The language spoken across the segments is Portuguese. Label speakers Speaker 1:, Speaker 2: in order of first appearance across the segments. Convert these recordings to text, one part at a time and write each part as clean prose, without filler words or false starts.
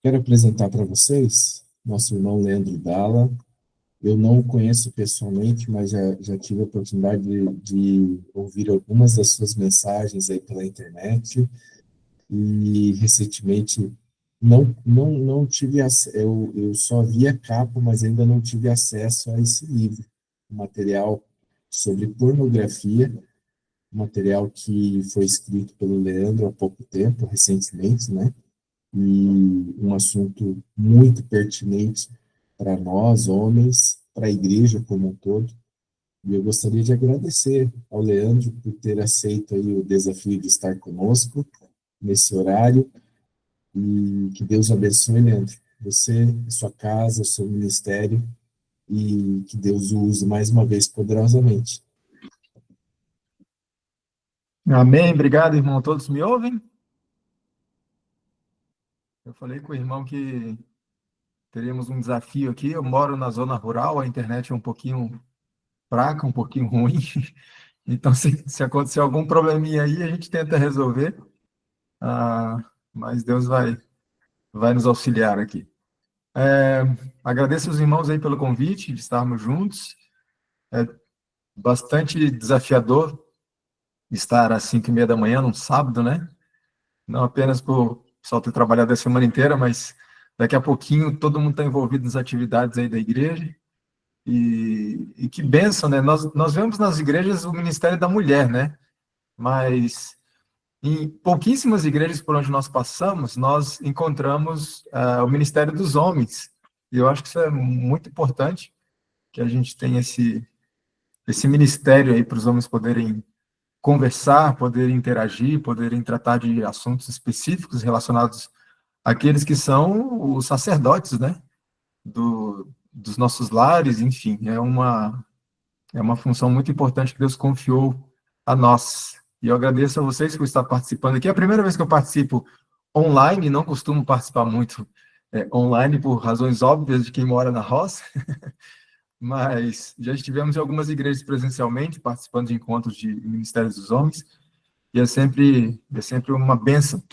Speaker 1: Quero apresentar para vocês nosso irmão Leandro Dalla. Eu não o conheço pessoalmente, mas já tive a oportunidade de ouvir algumas das suas mensagens aí pela internet e recentemente não tive eu só vi a capa, mas ainda não tive acesso a esse livro, um material sobre pornografia, um material que foi escrito pelo Leandro há pouco tempo, recentemente, né? E um assunto muito pertinente para nós, homens, para a igreja como um todo. E eu gostaria de agradecer ao Leandro por ter aceito aí o desafio de estar conosco nesse horário e que Deus abençoe, Leandro. Você, a sua casa, o seu ministério e que Deus o use mais uma vez poderosamente.
Speaker 2: Amém, obrigado, irmão. Todos me ouvem? Eu falei com o irmão que teríamos um desafio aqui. Eu moro na zona rural, a internet é um pouquinho fraca, um pouquinho ruim. Então, se acontecer algum probleminha aí, a gente tenta resolver. Ah, mas Deus vai nos auxiliar aqui. É, Agradeço os irmãos aí pelo convite de estarmos juntos. É bastante desafiador estar às 5:30 da manhã, num sábado, né? Não apenas por só ter trabalhado a semana inteira, mas daqui a pouquinho todo mundo está envolvido nas atividades aí da igreja. E que bênção, né? Nós vemos nas igrejas o ministério da mulher, né? Mas em pouquíssimas igrejas por onde nós passamos, nós encontramos o ministério dos homens. E eu acho que isso é muito importante, que a gente tenha esse ministério aí para os homens poderem conversar, poderem interagir, poderem tratar de assuntos específicos relacionados àqueles que são os sacerdotes, né, dos nossos lares, enfim, é uma função muito importante que Deus confiou a nós. E eu agradeço a vocês por estar participando aqui. É a primeira vez que eu participo online, não costumo participar muito online por razões óbvias de quem mora na roça, mas já estivemos em algumas igrejas presencialmente, participando de encontros de Ministérios dos Homens, e é sempre uma bênção.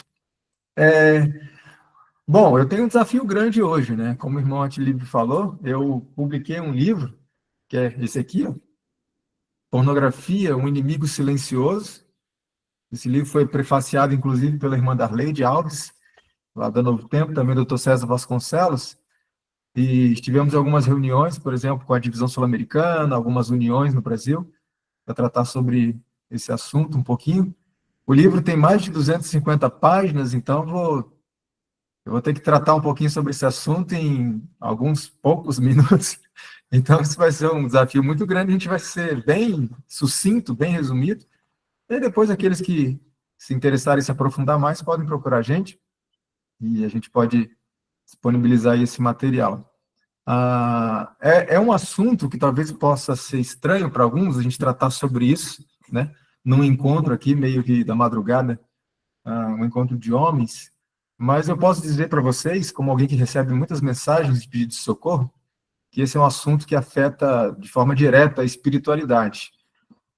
Speaker 2: Bom, eu tenho um desafio grande hoje, né? Como o irmão Atilibio falou, eu publiquei um livro, que é esse aqui, ó, Pornografia, um Inimigo Silencioso. Esse livro foi prefaciado, inclusive, pela irmã Darleide Alves, lá da Novo Tempo, também do Dr. César Vasconcelos, e estivemos em algumas reuniões, por exemplo, com a Divisão Sul-Americana, algumas uniões no Brasil, para tratar sobre esse assunto um pouquinho. O livro tem mais de 250 páginas, então eu vou ter que tratar um pouquinho sobre esse assunto em alguns poucos minutos. Então, isso vai ser um desafio muito grande. A gente vai ser bem sucinto, bem resumido. E depois, aqueles que se interessarem em se aprofundar mais, podem procurar a gente e a gente pode disponibilizar esse material. É um assunto que talvez possa ser estranho para alguns, a gente tratar sobre isso, né? Num encontro aqui, meio que da madrugada, um encontro de homens, mas eu posso dizer para vocês, como alguém que recebe muitas mensagens de pedido de socorro, que esse é um assunto que afeta de forma direta a espiritualidade.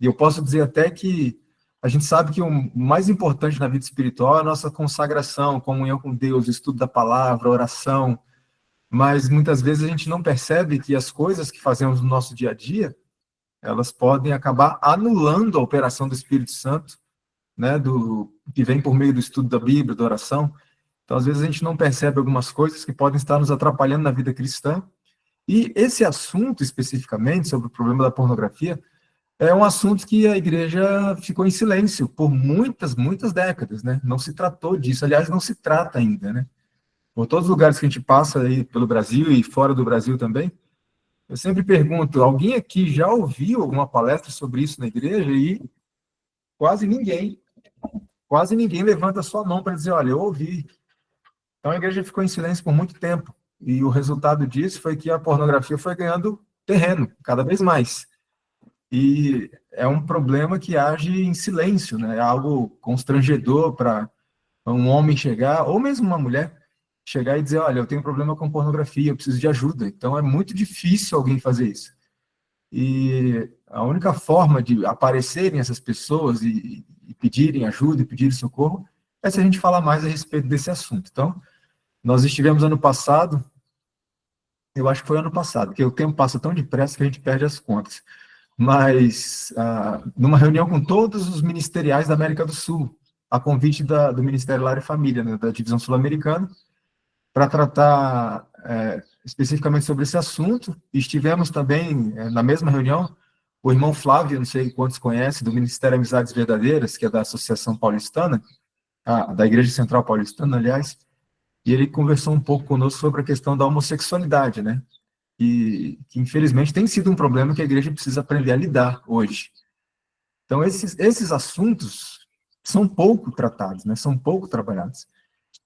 Speaker 2: E eu posso dizer até que a gente sabe que o mais importante na vida espiritual é a nossa consagração, comunhão com Deus, estudo da palavra, oração, mas muitas vezes a gente não percebe que as coisas que fazemos no nosso dia a dia, elas podem acabar anulando a operação do Espírito Santo, né, que vem por meio do estudo da Bíblia, da oração. Então, às vezes, a gente não percebe algumas coisas que podem estar nos atrapalhando na vida cristã. E esse assunto, especificamente, sobre o problema da pornografia, é um assunto que a igreja ficou em silêncio por muitas, muitas décadas, né? Não se tratou disso, aliás, não se trata ainda, né? Por todos os lugares que a gente passa aí pelo Brasil e fora do Brasil também, eu sempre pergunto, alguém aqui já ouviu alguma palestra sobre isso na igreja? E quase ninguém, quase ninguém levanta a sua mão para dizer, olha, eu ouvi. Então a igreja ficou em silêncio por muito tempo. E o resultado disso foi que a pornografia foi ganhando terreno, cada vez mais. E é um problema que age em silêncio, né? É algo constrangedor para um homem chegar, ou mesmo uma mulher, chegar e dizer, olha, eu tenho problema com pornografia, eu preciso de ajuda. Então é muito difícil alguém fazer isso. E a única forma de aparecerem essas pessoas e pedirem ajuda e pedirem socorro é se a gente falar mais a respeito desse assunto. Então, Nós estivemos ano passado, eu acho que foi ano passado, porque o tempo passa tão depressa que a gente perde as contas, mas numa reunião com todos os ministeriais da América do Sul, a convite do Ministério Lar e Família, né, da Divisão Sul-Americana, para tratar especificamente sobre esse assunto. Estivemos também, na mesma reunião, o irmão Flávio, não sei quantos conhecem, do Ministério Amizades Verdadeiras, que é da Associação Paulistana, da Igreja Central Paulistana, aliás, e ele conversou um pouco conosco sobre a questão da homossexualidade, né? E que, infelizmente, tem sido um problema que a igreja precisa aprender a lidar hoje. Então, esses assuntos são pouco tratados, né? São pouco trabalhados.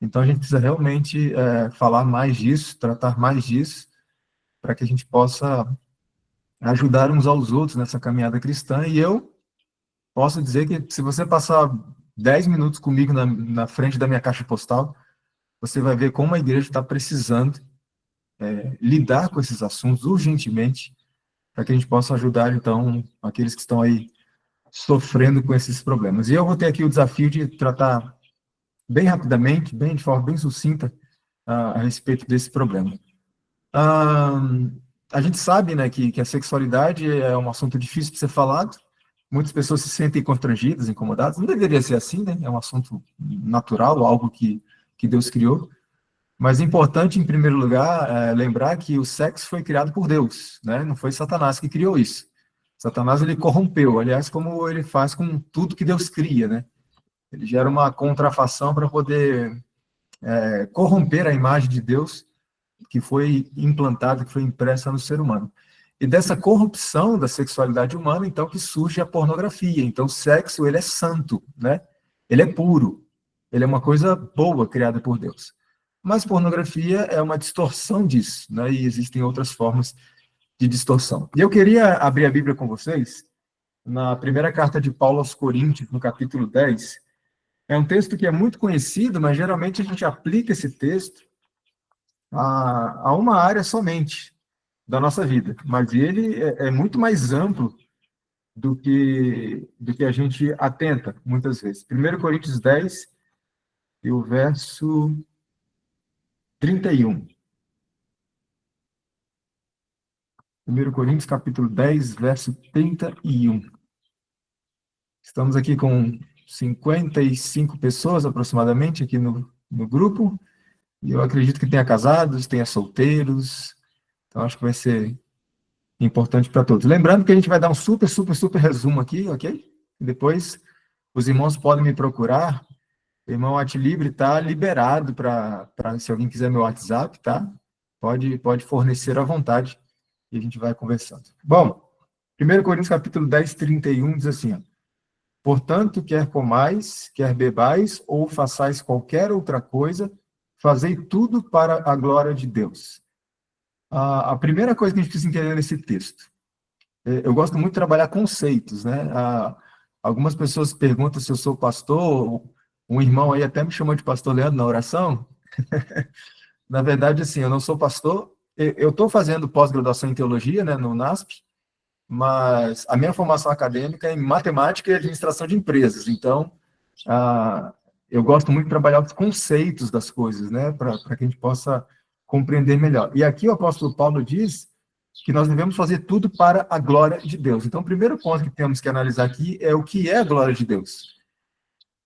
Speaker 2: Então, a gente precisa realmente falar mais disso, tratar mais disso, para que a gente possa ajudar uns aos outros nessa caminhada cristã. E eu posso dizer que, se você passar 10 minutos comigo na frente da minha caixa postal, você vai ver como a igreja está precisando lidar com esses assuntos urgentemente, para que a gente possa ajudar, então, aqueles que estão aí sofrendo com esses problemas. E eu vou ter aqui o desafio de tratar bem rapidamente, de forma bem sucinta, a respeito desse problema. A gente sabe, né, que a sexualidade é um assunto difícil de ser falado, muitas pessoas se sentem constrangidas, incomodadas, não deveria ser assim, né, é um assunto natural, algo que Deus criou, mas é importante, em primeiro lugar, lembrar que o sexo foi criado por Deus, né, não foi Satanás que criou isso. Satanás, ele corrompeu, aliás, como ele faz com tudo que Deus cria, né, ele gera uma contrafação para poder corromper a imagem de Deus que foi implantada, que foi impressa no ser humano. E dessa corrupção da sexualidade humana, então, que surge a pornografia. Então, o sexo, ele é santo, né? Ele é puro. Ele é uma coisa boa criada por Deus. Mas pornografia é uma distorção disso, né? E existem outras formas de distorção. E eu queria abrir a Bíblia com vocês na primeira carta de Paulo aos Coríntios, no capítulo 10. É um texto que é muito conhecido, mas geralmente a gente aplica esse texto a uma área somente da nossa vida, mas ele é muito mais amplo do que a gente atenta, muitas vezes. 1 Coríntios 10, e o verso 31. 1 Coríntios, capítulo 10, verso 31. Estamos aqui com 55 pessoas, aproximadamente, aqui no grupo, e eu acredito que tenha casados, tenha solteiros, então acho que vai ser importante para todos. Lembrando que a gente vai dar um super resumo aqui, ok? E depois os irmãos podem me procurar. O irmão Atilibre está liberado para, se alguém quiser meu WhatsApp, tá? Pode fornecer à vontade e a gente vai conversando. Bom, 1 Coríntios capítulo 10, 31 diz assim, ó, portanto, quer comais, quer bebais, ou façais qualquer outra coisa, fazei tudo para a glória de Deus. A primeira coisa que a gente precisa entender nesse texto, eu gosto muito de trabalhar conceitos, né? Algumas pessoas perguntam se eu sou pastor, um irmão aí até me chamou de pastor Leandro na oração. Na verdade, assim, eu não sou pastor, eu estou fazendo pós-graduação em teologia, né, no NASP, mas a minha formação acadêmica é em matemática e administração de empresas, então eu gosto muito de trabalhar os conceitos das coisas, né, para que a gente possa compreender melhor. E aqui o apóstolo Paulo diz que nós devemos fazer tudo para a glória de Deus. Então, o primeiro ponto que temos que analisar aqui é o que é a glória de Deus.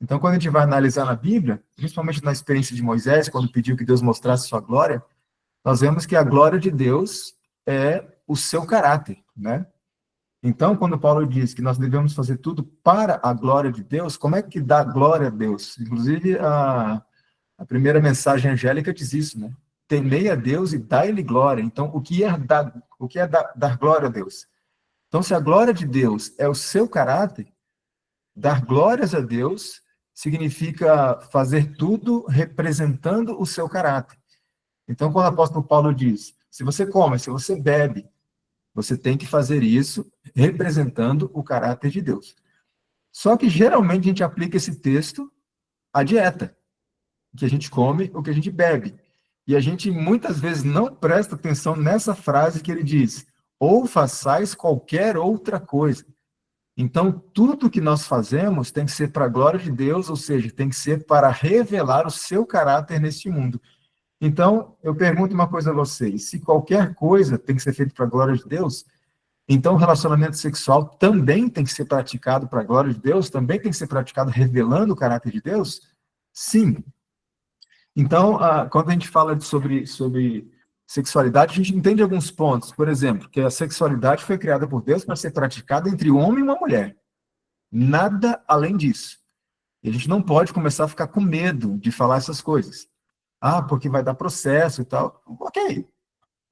Speaker 2: Então, quando a gente vai analisar na Bíblia, principalmente na experiência de Moisés, quando pediu que Deus mostrasse sua glória, nós vemos que a glória de Deus é o seu caráter, né? Então, quando Paulo diz que nós devemos fazer tudo para a glória de Deus, como é que dá glória a Deus? Inclusive, a primeira mensagem angélica diz isso, né? Temei a Deus e dai-lhe glória. Então, o que é dar glória a Deus? Então, se a glória de Deus é o seu caráter, dar glórias a Deus significa fazer tudo representando o seu caráter. Então, quando o apóstolo Paulo diz, se você come, se você bebe, você tem que fazer isso representando o caráter de Deus. Só que, geralmente, a gente aplica esse texto à dieta, o que a gente come, o que a gente bebe. E a gente, muitas vezes, não presta atenção nessa frase que ele diz, ou façais qualquer outra coisa. Então, tudo que nós fazemos tem que ser para a glória de Deus, ou seja, tem que ser para revelar o seu caráter neste mundo. Então, eu pergunto uma coisa a vocês: se qualquer coisa tem que ser feita para a glória de Deus, então o relacionamento sexual também tem que ser praticado para a glória de Deus? Também tem que ser praticado revelando o caráter de Deus? Sim. Então, quando a gente fala sobre sexualidade, a gente entende alguns pontos. Por exemplo, que a sexualidade foi criada por Deus para ser praticada entre um homem e uma mulher. Nada além disso. E a gente não pode começar a ficar com medo de falar essas coisas. Ah, porque vai dar processo e tal. Ok,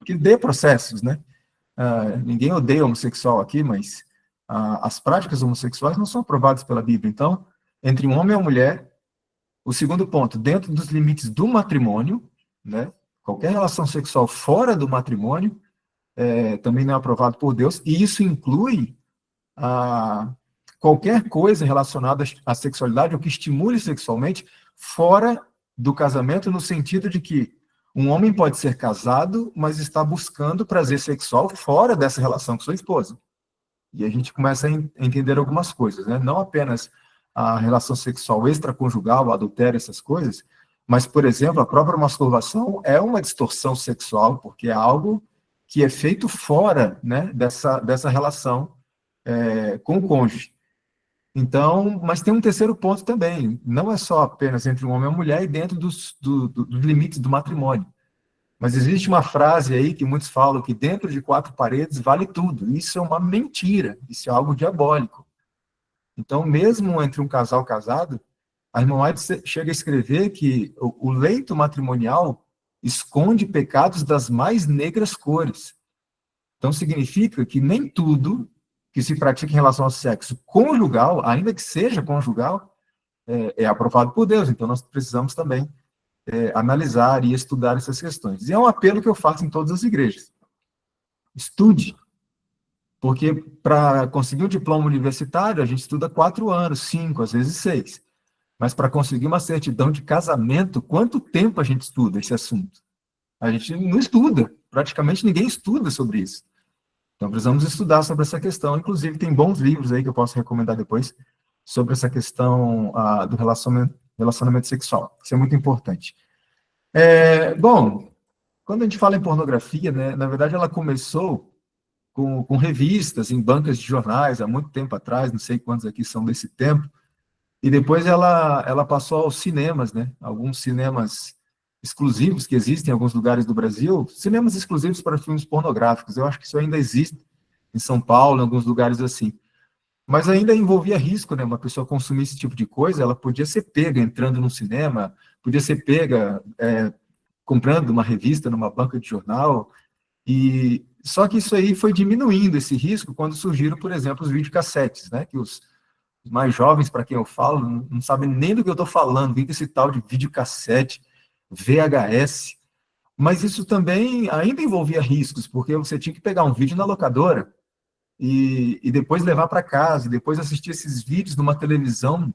Speaker 2: que dê processos, né? Ninguém odeia homossexual aqui, mas as práticas homossexuais não são aprovadas pela Bíblia. Então, entre um homem e uma mulher, o segundo ponto, dentro dos limites do matrimônio, né? Qualquer relação sexual fora do matrimônio também não é aprovado por Deus, e isso inclui qualquer coisa relacionada à sexualidade ou que estimule sexualmente fora do casamento, no sentido de que um homem pode ser casado, mas está buscando prazer sexual fora dessa relação com sua esposa. E a gente começa a entender algumas coisas, né? Não apenas a relação sexual extraconjugal, o adultério, essas coisas, mas, por exemplo, a própria masturbação é uma distorção sexual, porque é algo que é feito fora, né, dessa relação com o cônjuge. Então, mas tem um terceiro ponto também, não é só apenas entre um homem e uma mulher e dentro dos limites do matrimônio. Mas existe uma frase aí que muitos falam que dentro de quatro paredes vale tudo. Isso é uma mentira, isso é algo diabólico. Então, mesmo entre um casal casado, a irmã White chega a escrever que o leito matrimonial esconde pecados das mais negras cores. Então, significa que nem tudo que se pratica em relação ao sexo conjugal, ainda que seja conjugal, é aprovado por Deus. Então, nós precisamos também analisar e estudar essas questões. E é um apelo que eu faço em todas as igrejas. Estude. Porque para conseguir um diploma universitário, a gente estuda 4 anos, 5, às vezes 6. Mas para conseguir uma certidão de casamento, quanto tempo a gente estuda esse assunto? A gente não estuda. Praticamente ninguém estuda sobre isso. Então, precisamos estudar sobre essa questão. Inclusive, tem bons livros aí que eu posso recomendar depois sobre essa questão do relacionamento sexual. Isso é muito importante. Bom, quando a gente fala em pornografia, né, na verdade, ela começou com revistas, em bancas de jornais, há muito tempo atrás, não sei quantos aqui são desse tempo, e depois ela passou aos cinemas, né? Alguns cinemas exclusivos que existem em alguns lugares do Brasil, cinemas exclusivos para filmes pornográficos. Eu acho que isso ainda existe em São Paulo, em alguns lugares assim. Mas ainda envolvia risco, né? Uma pessoa consumir esse tipo de coisa, ela podia ser pega entrando num cinema, podia ser pega comprando uma revista numa banca de jornal, e só que isso aí foi diminuindo esse risco quando surgiram, por exemplo, os videocassetes, né? Que os mais jovens, para quem eu falo, não sabem nem do que eu estou falando, vem esse tal de videocassete, VHS, mas isso também ainda envolvia riscos, porque você tinha que pegar um vídeo na locadora e depois levar para casa, e depois assistir esses vídeos numa televisão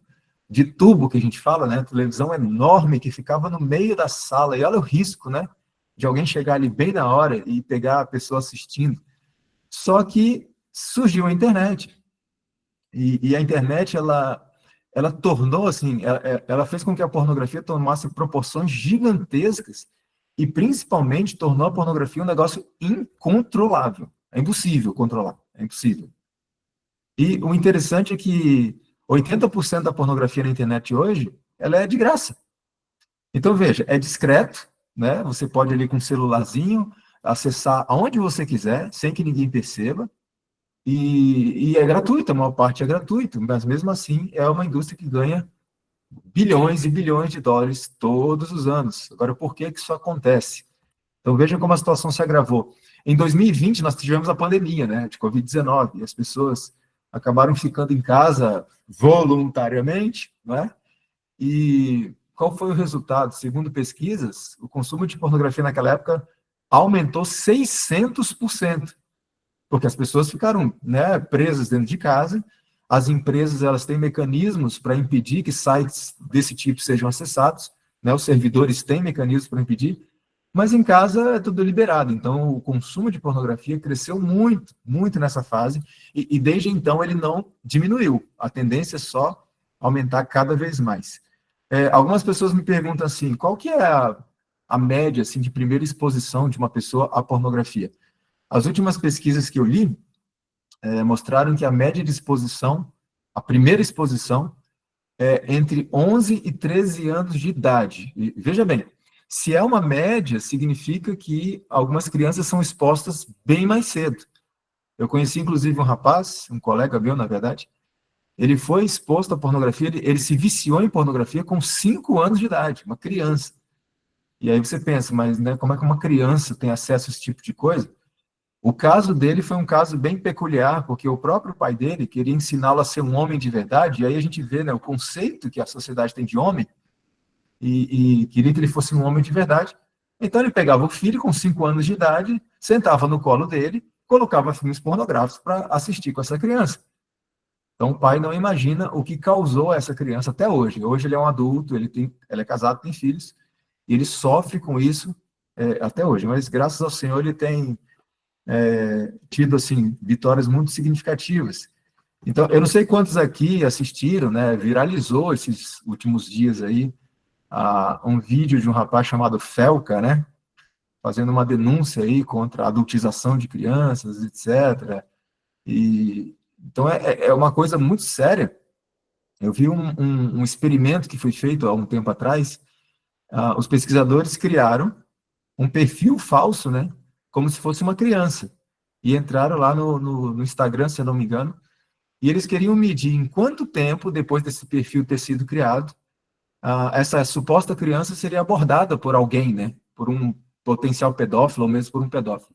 Speaker 2: de tubo, que a gente fala, né? Televisão enorme que ficava no meio da sala, e olha o risco, né? De alguém chegar ali bem na hora e pegar a pessoa assistindo. Só que surgiu a internet, e a internet, ela tornou, assim, ela fez com que a pornografia tomasse proporções gigantescas e, principalmente, tornou a pornografia um negócio incontrolável. É impossível controlar, é impossível. E o interessante é que 80% da pornografia na internet hoje, ela é de graça. Então, veja, é discreto, né? Você pode ali com um celularzinho acessar aonde você quiser, sem que ninguém perceba, e é gratuito, a maior parte é gratuito, mas mesmo assim é uma indústria que ganha bilhões e bilhões de dólares todos os anos. Agora, por que isso acontece? Então, veja como a situação se agravou. Em 2020, nós tivemos a pandemia, né, de Covid-19, e as pessoas acabaram ficando em casa voluntariamente, né? E qual foi o resultado? Segundo pesquisas, o consumo de pornografia naquela época aumentou 600%. Porque as pessoas ficaram, né, presas dentro de casa, as empresas elas têm mecanismos para impedir que sites desse tipo sejam acessados, né, os servidores têm mecanismos para impedir, mas em casa é tudo liberado, então o consumo de pornografia cresceu muito, muito nessa fase, e desde então ele não diminuiu, a tendência é só aumentar cada vez mais. Algumas pessoas me perguntam assim, qual que é a média assim, de primeira exposição de uma pessoa à pornografia? As últimas pesquisas que eu li mostraram que a média de exposição, a primeira exposição, é entre 11 e 13 anos de idade. E, veja bem, se é uma média, significa que algumas crianças são expostas bem mais cedo. Eu conheci, inclusive, um rapaz, um colega meu, na verdade, ele foi exposto à pornografia, ele se viciou em pornografia com 5 anos de idade, uma criança. E aí você pensa, mas né, como é que uma criança tem acesso a esse tipo de coisa? O caso dele foi um caso bem peculiar, porque o próprio pai dele queria ensiná-lo a ser um homem de verdade, e aí a gente vê né, o conceito que a sociedade tem de homem, e queria que ele fosse um homem de verdade. Então ele pegava o filho com 5 anos de idade, sentava no colo dele, colocava filmes pornográficos para assistir com essa criança. Então o pai não imagina o que causou a essa criança até hoje. Hoje ele é um adulto, ele é casado, tem filhos, e ele sofre com isso até hoje. Mas graças ao Senhor ele tem tido assim vitórias muito significativas. Então eu não sei quantos aqui assistiram, né? Viralizou esses últimos dias aí um vídeo de um rapaz chamado Felca, né? Fazendo uma denúncia aí contra a adultização de crianças, etc. Então é uma coisa muito séria. Eu vi um experimento que foi feito há um tempo atrás. Os pesquisadores criaram um perfil falso, né? Como se fosse uma criança. E entraram lá no Instagram, se eu não me engano, e eles queriam medir em quanto tempo, depois desse perfil ter sido criado, essa suposta criança seria abordada por alguém, né? Por um potencial pedófilo, ou mesmo por um pedófilo.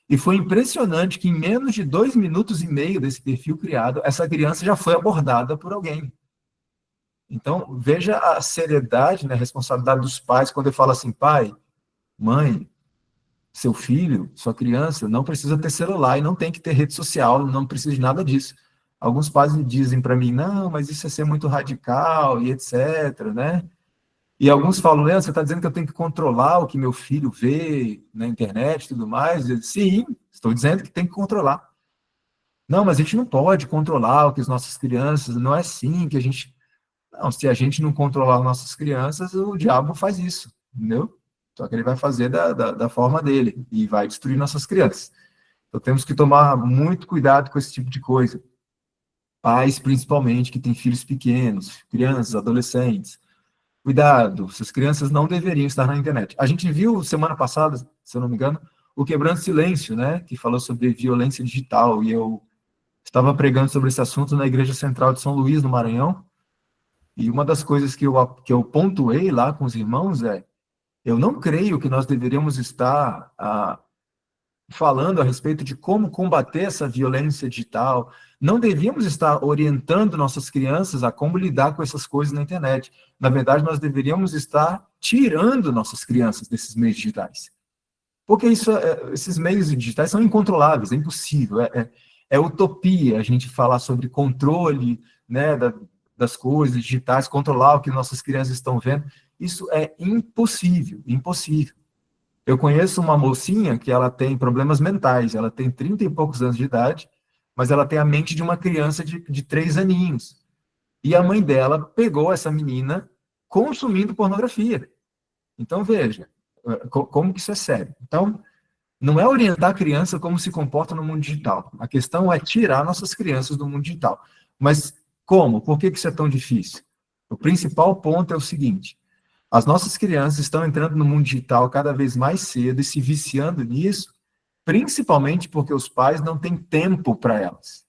Speaker 2: E foi impressionante que em menos de 2 minutos e meio desse perfil criado, essa criança já foi abordada por alguém. Então, veja a seriedade, né, a responsabilidade dos pais quando eu falo assim, pai, mãe, seu filho, sua criança, não precisa ter celular e não tem que ter rede social, não precisa de nada disso. Alguns pais dizem para mim, não, mas isso é ser muito radical e etc, né? E alguns falam, Leandro, você está dizendo que eu tenho que controlar o que meu filho vê na internet e tudo mais? Eu digo, sim, estou dizendo que tem que controlar. Não, mas a gente não pode controlar o que as nossas crianças, não é assim que a gente... Não, se a gente não controlar as nossas crianças, o diabo faz isso, entendeu? Só que ele vai fazer da forma dele e vai destruir nossas crianças. Então temos que tomar muito cuidado com esse tipo de coisa. Pais, principalmente, que têm filhos pequenos, crianças, adolescentes. Cuidado, essas crianças não deveriam estar na internet. A gente viu semana passada, se eu não me engano, o Quebrando Silêncio, né, que falou sobre violência digital, e eu estava pregando sobre esse assunto na Igreja Central de São Luís, no Maranhão, e uma das coisas que eu pontuei lá com os irmãos eu não creio que nós deveríamos estar falando a respeito de como combater essa violência digital, não devíamos estar orientando nossas crianças a como lidar com essas coisas na internet. Na verdade, nós deveríamos estar tirando nossas crianças desses meios digitais. Porque esses meios digitais são incontroláveis, é impossível, é utopia a gente falar sobre controle, né, das coisas digitais, controlar o que nossas crianças estão vendo. Isso é impossível, impossível. Eu conheço uma mocinha que ela tem problemas mentais, ela tem 30 e poucos anos de idade, mas ela tem a mente de uma criança de 3 aninhos. E a mãe dela pegou essa menina consumindo pornografia. Então, veja, como que isso é sério. Então, não é orientar a criança como se comporta no mundo digital. A questão é tirar nossas crianças do mundo digital. Mas como? Por que isso é tão difícil? O principal ponto é o seguinte: as nossas crianças estão entrando no mundo digital cada vez mais cedo e se viciando nisso, principalmente porque os pais não têm tempo para elas.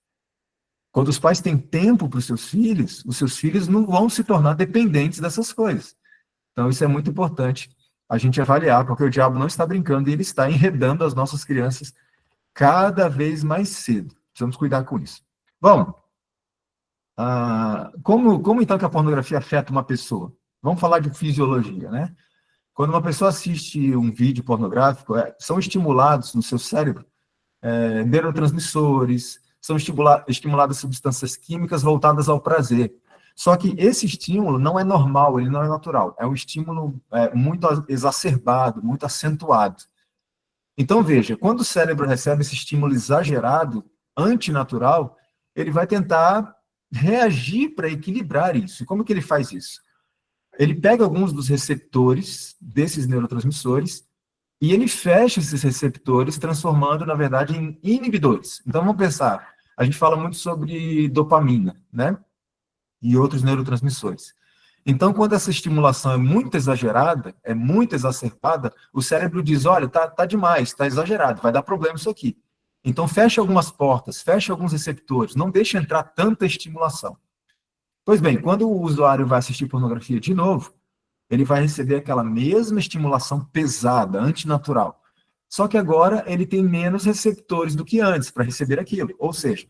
Speaker 2: Quando os pais têm tempo para os seus filhos não vão se tornar dependentes dessas coisas. Então, isso é muito importante a gente avaliar, porque o diabo não está brincando e ele está enredando as nossas crianças cada vez mais cedo. Precisamos cuidar com isso. Bom, como então que a pornografia afeta uma pessoa? Vamos falar de fisiologia, né? Quando uma pessoa assiste um vídeo pornográfico, são estimulados no seu cérebro neurotransmissores, são estimuladas substâncias químicas voltadas ao prazer. Só que esse estímulo não é normal, ele não é natural. É um estímulo muito exacerbado, muito acentuado. Então, veja, quando o cérebro recebe esse estímulo exagerado, antinatural, ele vai tentar reagir para equilibrar isso. E como que ele faz isso? ele pega alguns dos receptores desses neurotransmissores e ele fecha esses receptores, transformando, na verdade, em inibidores. Então, vamos pensar, a gente fala muito sobre dopamina, né? E outros neurotransmissores. Então, quando essa estimulação é muito exagerada, é muito exacerbada, o cérebro diz, olha, tá demais, tá exagerado, vai dar problema isso aqui. Então, fecha algumas portas, fecha alguns receptores, não deixa entrar tanta estimulação. Pois bem, quando o usuário vai assistir pornografia de novo, ele vai receber aquela mesma estimulação pesada, antinatural. Só que agora ele tem menos receptores do que antes para receber aquilo. Ou seja,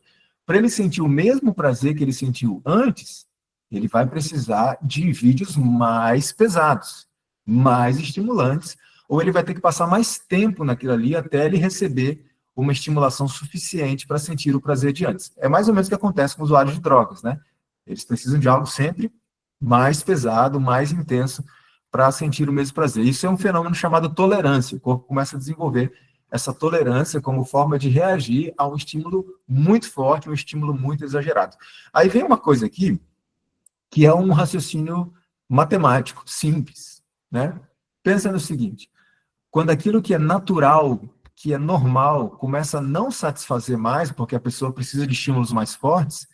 Speaker 2: para ele sentir o mesmo prazer que ele sentiu antes, ele vai precisar de vídeos mais pesados, mais estimulantes, ou ele vai ter que passar mais tempo naquilo ali até ele receber uma estimulação suficiente para sentir o prazer de antes. É mais ou menos o que acontece com usuários de drogas, né? Eles precisam de algo sempre mais pesado, mais intenso, para sentir o mesmo prazer. Isso é um fenômeno chamado tolerância. O corpo começa a desenvolver essa tolerância como forma de reagir a um estímulo muito forte, um estímulo muito exagerado. Aí vem uma coisa aqui, que é um raciocínio matemático, simples, né? Pensa no seguinte, quando aquilo que é natural, que é normal, começa a não satisfazer mais, porque a pessoa precisa de estímulos mais fortes,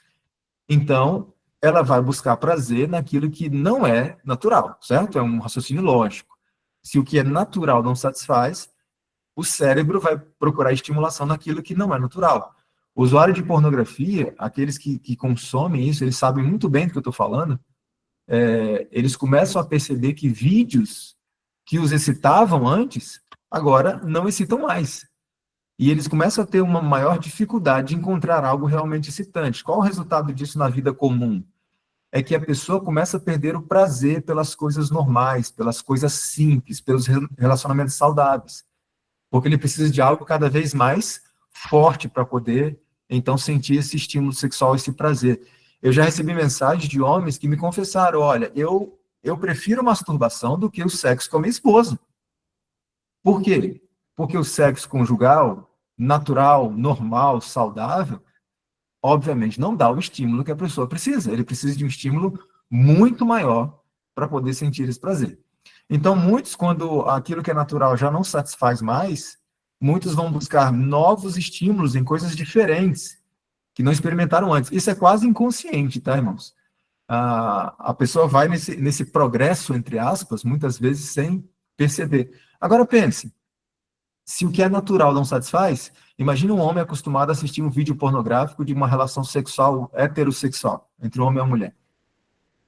Speaker 2: então ela vai buscar prazer naquilo que não é natural, certo? É um raciocínio lógico. Se o que é natural não satisfaz, o cérebro vai procurar estimulação naquilo que não é natural. O usuário de pornografia, aqueles que consomem isso, eles sabem muito bem do que eu estou falando, eles começam a perceber que vídeos que os excitavam antes, agora não excitam mais. E eles começam a ter uma maior dificuldade de encontrar algo realmente excitante. Qual o resultado disso na vida comum? É que a pessoa começa a perder o prazer pelas coisas normais, pelas coisas simples, pelos relacionamentos saudáveis. Porque ele precisa de algo cada vez mais forte para poder, então, sentir esse estímulo sexual, esse prazer. Eu já recebi mensagens de homens que me confessaram, olha, eu prefiro masturbação do que o sexo com a minha esposa. Por quê? Porque o sexo conjugal, natural, normal, saudável, obviamente não dá o estímulo que a pessoa precisa. Ele precisa de um estímulo muito maior para poder sentir esse prazer. Então, muitos, quando aquilo que é natural já não satisfaz mais, muitos vão buscar novos estímulos em coisas diferentes, que não experimentaram antes. Isso é quase inconsciente, tá, irmãos? A pessoa vai nesse progresso, entre aspas, muitas vezes sem perceber. Agora pense, se o que é natural não satisfaz, imagine um homem acostumado a assistir um vídeo pornográfico de uma relação sexual heterossexual, entre um homem e uma mulher.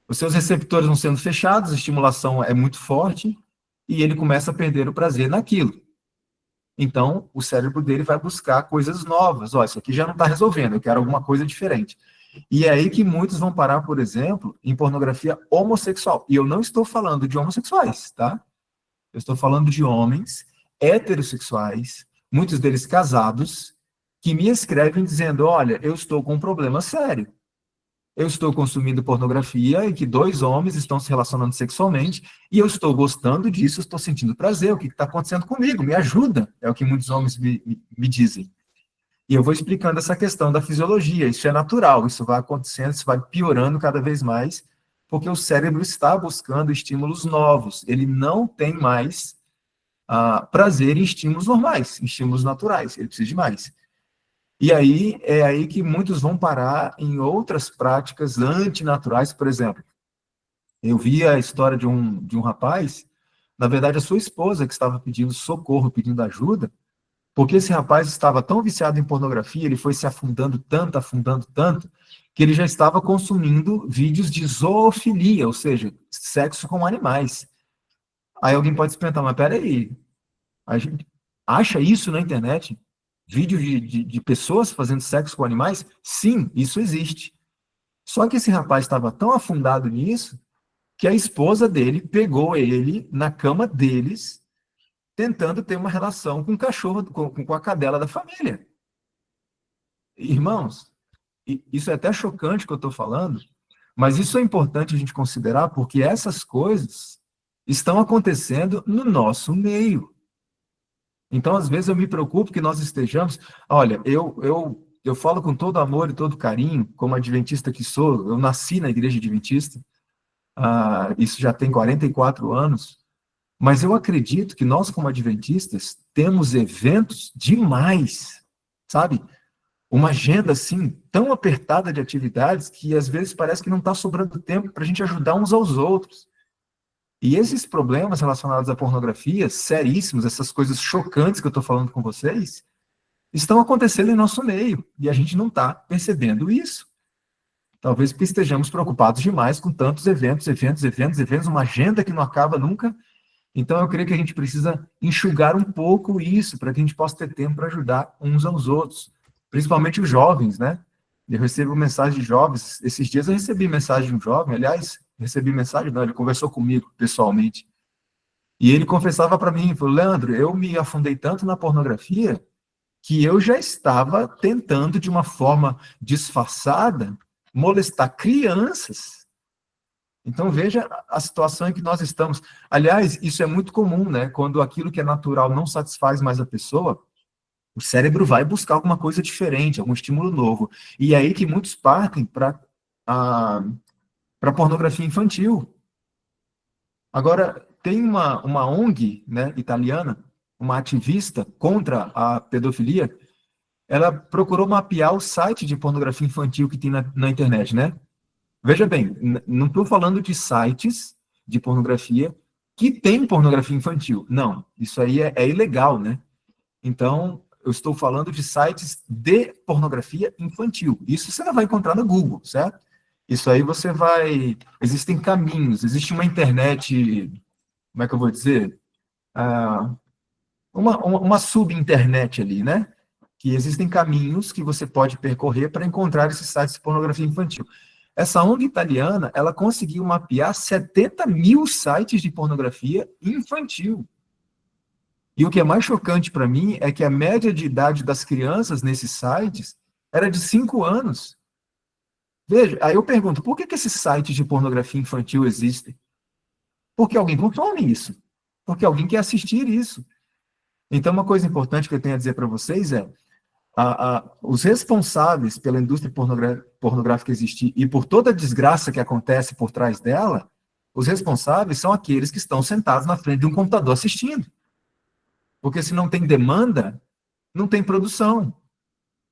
Speaker 2: Os seus receptores vão sendo fechados, a estimulação é muito forte, e ele começa a perder o prazer naquilo. Então, o cérebro dele vai buscar coisas novas. Ó, isso aqui já não está resolvendo, eu quero alguma coisa diferente. E é aí que muitos vão parar, por exemplo, em pornografia homossexual. E eu não estou falando de homossexuais, tá? Eu estou falando de homens heterossexuais, muitos deles casados, que me escrevem dizendo, olha, eu estou com um problema sério. Eu estou consumindo pornografia e que dois homens estão se relacionando sexualmente e eu estou gostando disso, estou sentindo prazer, o que está acontecendo comigo? Me ajuda, é o que muitos homens me dizem. E eu vou explicando essa questão da fisiologia, isso é natural, isso vai acontecendo, isso vai piorando cada vez mais, porque o cérebro está buscando estímulos novos, ele não tem mais prazer em estímulos normais, em estímulos naturais, ele precisa de mais. E aí, é aí que muitos vão parar em outras práticas antinaturais, por exemplo. Eu vi a história de um rapaz, na verdade a sua esposa que estava pedindo socorro, pedindo ajuda, porque esse rapaz estava tão viciado em pornografia, ele foi se afundando tanto, que ele já estava consumindo vídeos de zoofilia, ou seja, sexo com animais. Aí alguém pode se perguntar, mas peraí, a gente acha isso na internet? Vídeo de pessoas fazendo sexo com animais? Sim, isso existe. Só que esse rapaz estava tão afundado nisso que a esposa dele pegou ele na cama deles, tentando ter uma relação com o cachorro, com a cadela da família. Irmãos, isso é até chocante que eu estou falando, mas isso é importante a gente considerar porque essas coisas estão acontecendo no nosso meio. Então, às vezes, eu me preocupo que nós estejamos... Olha, eu falo com todo amor e todo carinho, como adventista que sou, eu nasci na igreja adventista, isso já tem 44 anos, mas eu acredito que nós, como adventistas, temos eventos demais, sabe? Uma agenda, assim, tão apertada de atividades que, às vezes, parece que não está sobrando tempo para a gente ajudar uns aos outros. E esses problemas relacionados à pornografia, seríssimos, essas coisas chocantes que eu estou falando com vocês, estão acontecendo em nosso meio, e a gente não está percebendo isso. Talvez porque estejamos preocupados demais com tantos eventos, uma agenda que não acaba nunca. Então, eu creio que a gente precisa enxugar um pouco isso, para que a gente possa ter tempo para ajudar uns aos outros, principalmente os jovens, né? Eu recebo mensagem de jovens, esses dias eu recebi mensagem de um jovem, aliás, recebi mensagem, não, ele conversou comigo pessoalmente, e ele confessava para mim, falou, Leandro, eu me afundei tanto na pornografia, que eu já estava tentando, de uma forma disfarçada, molestar crianças. Então, veja a situação em que nós estamos. Aliás, isso é muito comum, né? Quando aquilo que é natural não satisfaz mais a pessoa, o cérebro vai buscar alguma coisa diferente, algum estímulo novo. E é aí que muitos partem para a pornografia infantil. Agora, tem uma ONG, né, italiana, uma ativista contra a pedofilia, ela procurou mapear o site de pornografia infantil que tem na internet, né? Veja bem, não estou falando de sites de pornografia que tem pornografia infantil. Não, isso aí é ilegal, né? Então, eu estou falando de sites de pornografia infantil. Isso você não vai encontrar no Google, certo? Isso aí você vai... Existem caminhos, existe uma internet, como é que eu vou dizer? Ah, uma subinternet ali, né? Que existem caminhos que você pode percorrer para encontrar esses sites de pornografia infantil. Essa ONG italiana, ela conseguiu mapear 70 mil sites de pornografia infantil. E o que é mais chocante para mim é que a média de idade das crianças nesses sites era de 5 anos. Veja, aí eu pergunto, por que esses sites de pornografia infantil existem? Porque alguém consome isso. Porque alguém quer assistir isso. Então, uma coisa importante que eu tenho a dizer para vocês é, os responsáveis pela indústria pornográfica existir e por toda a desgraça que acontece por trás dela, os responsáveis são aqueles que estão sentados na frente de um computador assistindo. Porque se não tem demanda, não tem produção.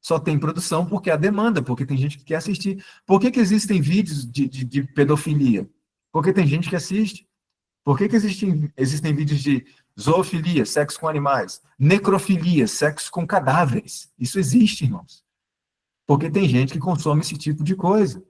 Speaker 2: Só tem produção porque há demanda, porque tem gente que quer assistir. Por que existem vídeos de pedofilia? Porque tem gente que assiste. Por que existem vídeos de zoofilia, sexo com animais, necrofilia, sexo com cadáveres? Isso existe, irmãos. Porque tem gente que consome esse tipo de coisa.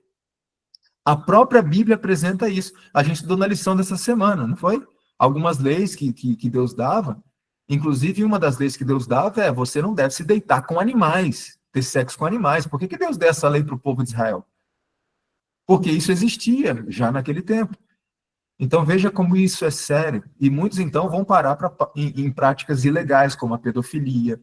Speaker 2: A própria Bíblia apresenta isso. A gente estudou na lição dessa semana, não foi? Algumas leis que Deus dava, inclusive uma das leis que Deus dava é você não deve se deitar com animais, ter sexo com animais. Por que Deus deu essa lei para o povo de Israel? Porque isso existia já naquele tempo. Então, veja como isso é sério. E muitos, então, vão parar em práticas ilegais, como a pedofilia,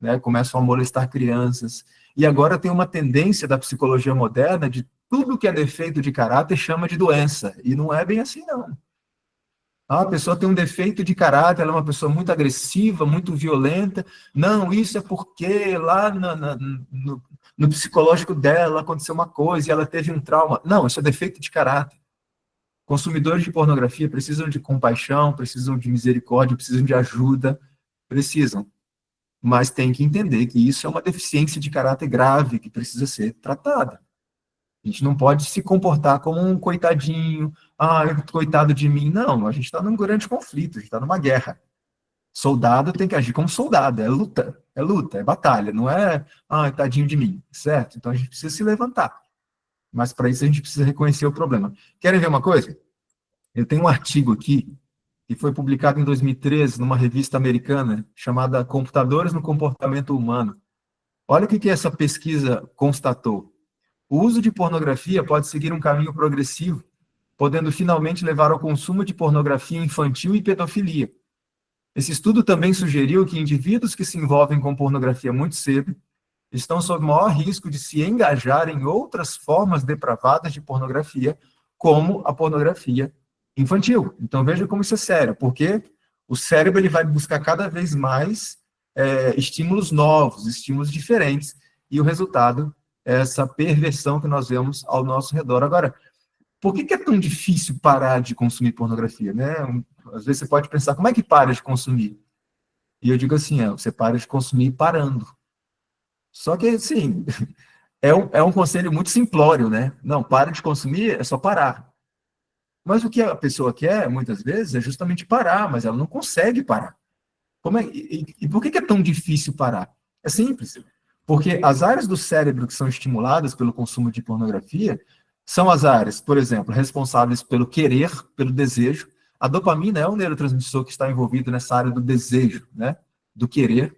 Speaker 2: né? Começam a molestar crianças. E agora tem uma tendência da psicologia moderna de tudo que é defeito de caráter chama de doença. E não é bem assim, não. A pessoa tem um defeito de caráter, ela é uma pessoa muito agressiva, violenta. Não, isso é porque lá no psicológico dela aconteceu uma coisa e ela teve um trauma. Não, isso é defeito de caráter. Consumidores de pornografia precisam de compaixão, precisam de misericórdia, precisam de ajuda, precisam. Mas tem que entender que isso é uma deficiência de caráter grave que precisa ser tratada. A gente não pode se comportar como um coitadinho, coitado de mim. Não, a gente está num grande conflito, a gente está numa guerra. Soldado tem que agir como soldado, é luta, é batalha, não é, tadinho de mim, certo? Então a gente precisa se levantar. Mas para isso a gente precisa reconhecer o problema. Querem ver uma coisa? Eu tenho um artigo aqui, que foi publicado em 2013, numa revista americana, chamada Computadores no Comportamento Humano. Olha o que essa pesquisa constatou. O uso de pornografia pode seguir um caminho progressivo, podendo finalmente levar ao consumo de pornografia infantil e pedofilia. Esse estudo também sugeriu que indivíduos que se envolvem com pornografia muito cedo estão sob maior risco de se engajar em outras formas depravadas de pornografia, como a pornografia infantil. Então, veja como isso é sério, porque o cérebro ele vai buscar cada vez mais estímulos novos, estímulos diferentes, e o resultado é essa perversão que nós vemos ao nosso redor. Agora, por que é tão difícil parar de consumir pornografia, né? Às vezes você pode pensar, como é que para de consumir? E eu digo assim, você para de consumir parando. Só que, assim, é um conselho muito simplório, né? Não, para de consumir, é só parar. Mas o que a pessoa quer, muitas vezes, é justamente parar, mas ela não consegue parar. E por que é tão difícil parar? É simples. Porque as áreas do cérebro que são estimuladas pelo consumo de pornografia são as áreas, por exemplo, responsáveis pelo querer, pelo desejo. A dopamina é um neurotransmissor que está envolvido nessa área do desejo, né? Do querer.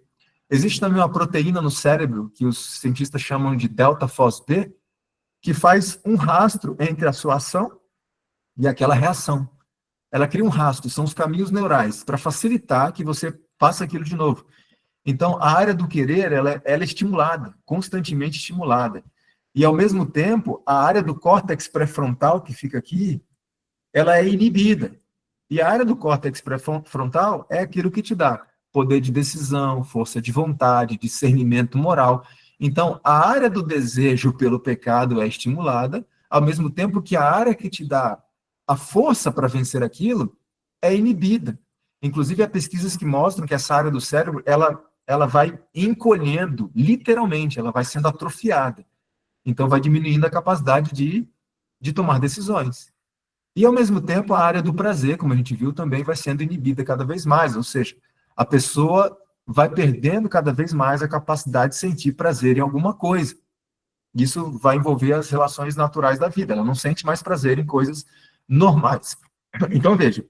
Speaker 2: Existe também uma proteína no cérebro que os cientistas chamam de delta-FOSB, que faz um rastro entre a sua ação e aquela reação. Ela cria um rastro, são os caminhos neurais, para facilitar que você faça aquilo de novo. Então, a área do querer, ela é estimulada, constantemente estimulada. E, ao mesmo tempo, a área do córtex pré-frontal, que fica aqui, ela é inibida. E a área do córtex pré-frontal é aquilo que te dá poder de decisão, força de vontade, discernimento moral. Então, a área do desejo pelo pecado é estimulada, ao mesmo tempo que a área que te dá a força para vencer aquilo é inibida. Inclusive, há pesquisas que mostram que essa área do cérebro, ela vai encolhendo, literalmente, ela vai sendo atrofiada. Então, vai diminuindo a capacidade de tomar decisões. E, ao mesmo tempo, a área do prazer, como a gente viu, também vai sendo inibida cada vez mais, ou seja, a pessoa vai perdendo cada vez mais a capacidade de sentir prazer em alguma coisa. Isso vai envolver as relações naturais da vida, ela não sente mais prazer em coisas normais. Então, veja,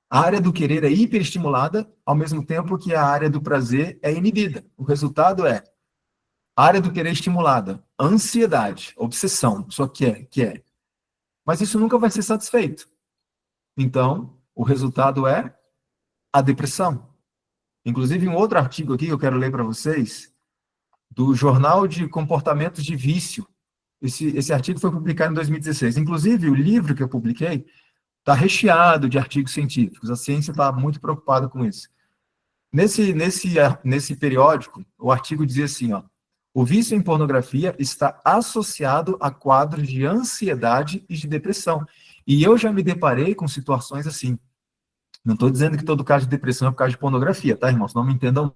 Speaker 2: a área do querer é hiperestimulada, ao mesmo tempo que a área do prazer é inibida. O resultado é a área do querer estimulada, ansiedade, obsessão, só quer. Mas isso nunca vai ser satisfeito. Então, o resultado é a depressão. Inclusive, um outro artigo aqui que eu quero ler para vocês, do Jornal de Comportamentos de Vício. Esse artigo foi publicado em 2016. Inclusive, o livro que eu publiquei está recheado de artigos científicos. A ciência está muito preocupada com isso. Nesse periódico, o artigo dizia assim, o vício em pornografia está associado a quadros de ansiedade e de depressão. E eu já me deparei com situações assim. Não estou dizendo que todo caso de depressão é por causa de pornografia, tá, irmãos? Não me entendam.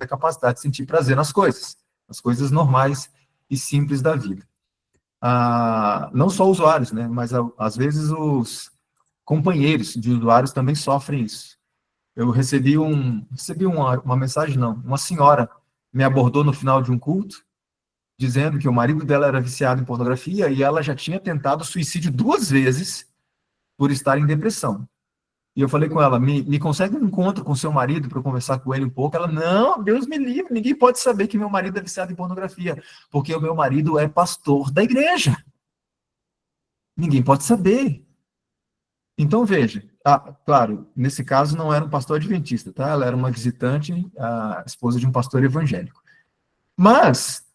Speaker 2: A capacidade de sentir prazer nas coisas normais e simples da vida. Não só usuários, né, mas às vezes os companheiros de usuários também sofrem isso. Eu recebi uma mensagem, não, uma senhora me abordou no final de um culto, dizendo que o marido dela era viciado em pornografia e ela já tinha tentado suicídio 2 vezes por estar em depressão. E eu falei com ela, me consegue um encontro com seu marido para eu conversar com ele um pouco? Ela, não, Deus me livre, ninguém pode saber que meu marido é viciado em pornografia, porque o meu marido é pastor da igreja. Ninguém pode saber. Então, veja, claro, nesse caso não era um pastor adventista, tá? Ela era uma visitante, a esposa de um pastor evangélico. Mas,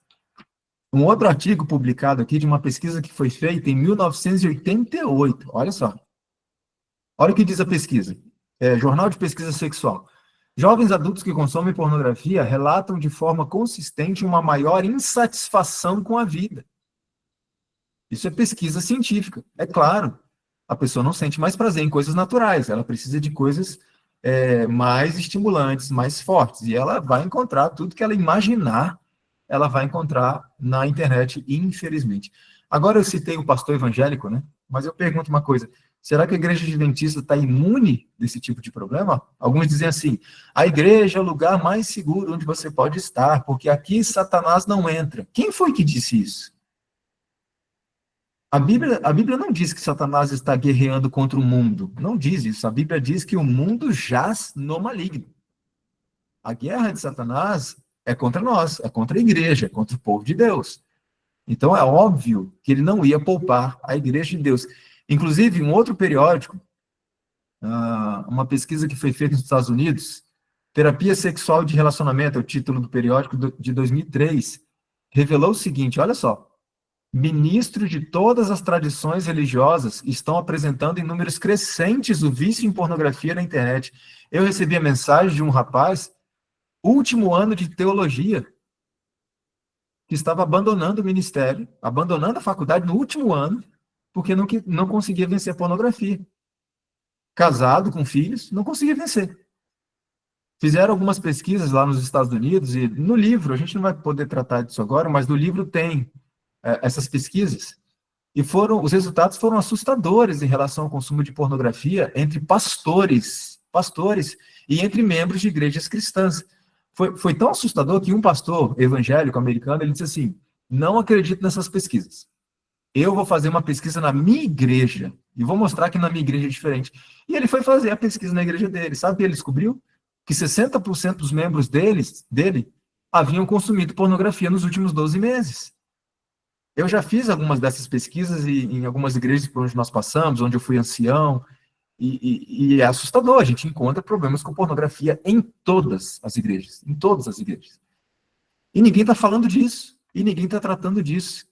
Speaker 2: um outro artigo publicado aqui de uma pesquisa que foi feita em 1988, olha só. Olha o que diz a pesquisa. Jornal de Pesquisa Sexual. Jovens adultos que consomem pornografia relatam de forma consistente uma maior insatisfação com a vida. Isso é pesquisa científica. É claro, a pessoa não sente mais prazer em coisas naturais, ela precisa de coisas mais estimulantes, mais fortes. E ela vai encontrar tudo que ela imaginar, ela vai encontrar na internet, infelizmente. Agora eu citei o pastor evangélico, né? Mas eu pergunto uma coisa, será que a igreja adventista está imune desse tipo de problema? Alguns dizem assim, a igreja é o lugar mais seguro onde você pode estar, porque aqui Satanás não entra. Quem foi que disse isso? A Bíblia não diz que Satanás está guerreando contra o mundo. Não diz isso. A Bíblia diz que o mundo jaz no maligno. A guerra de Satanás é contra nós, é contra a igreja, é contra o povo de Deus. Então é óbvio que ele não ia poupar a igreja de Deus. Inclusive, um outro periódico, uma pesquisa que foi feita nos Estados Unidos, Terapia Sexual de Relacionamento, é o título do periódico de 2003, revelou o seguinte, olha só, ministros de todas as tradições religiosas estão apresentando em números crescentes o vício em pornografia na internet. Eu recebi a mensagem de um rapaz, último ano de teologia, que estava abandonando o ministério, abandonando a faculdade no último ano, porque não conseguia vencer a pornografia. Casado, com filhos, não conseguia vencer. Fizeram algumas pesquisas lá nos Estados Unidos, e no livro, a gente não vai poder tratar disso agora, mas no livro tem essas pesquisas, e os resultados foram assustadores em relação ao consumo de pornografia entre pastores e entre membros de igrejas cristãs. Foi tão assustador que um pastor evangélico americano, ele disse assim, não acredito nessas pesquisas. Eu vou fazer uma pesquisa na minha igreja, e vou mostrar que na minha igreja é diferente. E ele foi fazer a pesquisa na igreja dele. Sabe o que ele descobriu? Que 60% dos membros dele haviam consumido pornografia nos últimos 12 meses. Eu já fiz algumas dessas pesquisas em algumas igrejas por onde nós passamos, onde eu fui ancião, e é assustador. A gente encontra problemas com pornografia em todas as igrejas. E ninguém está falando disso. E ninguém está tratando disso.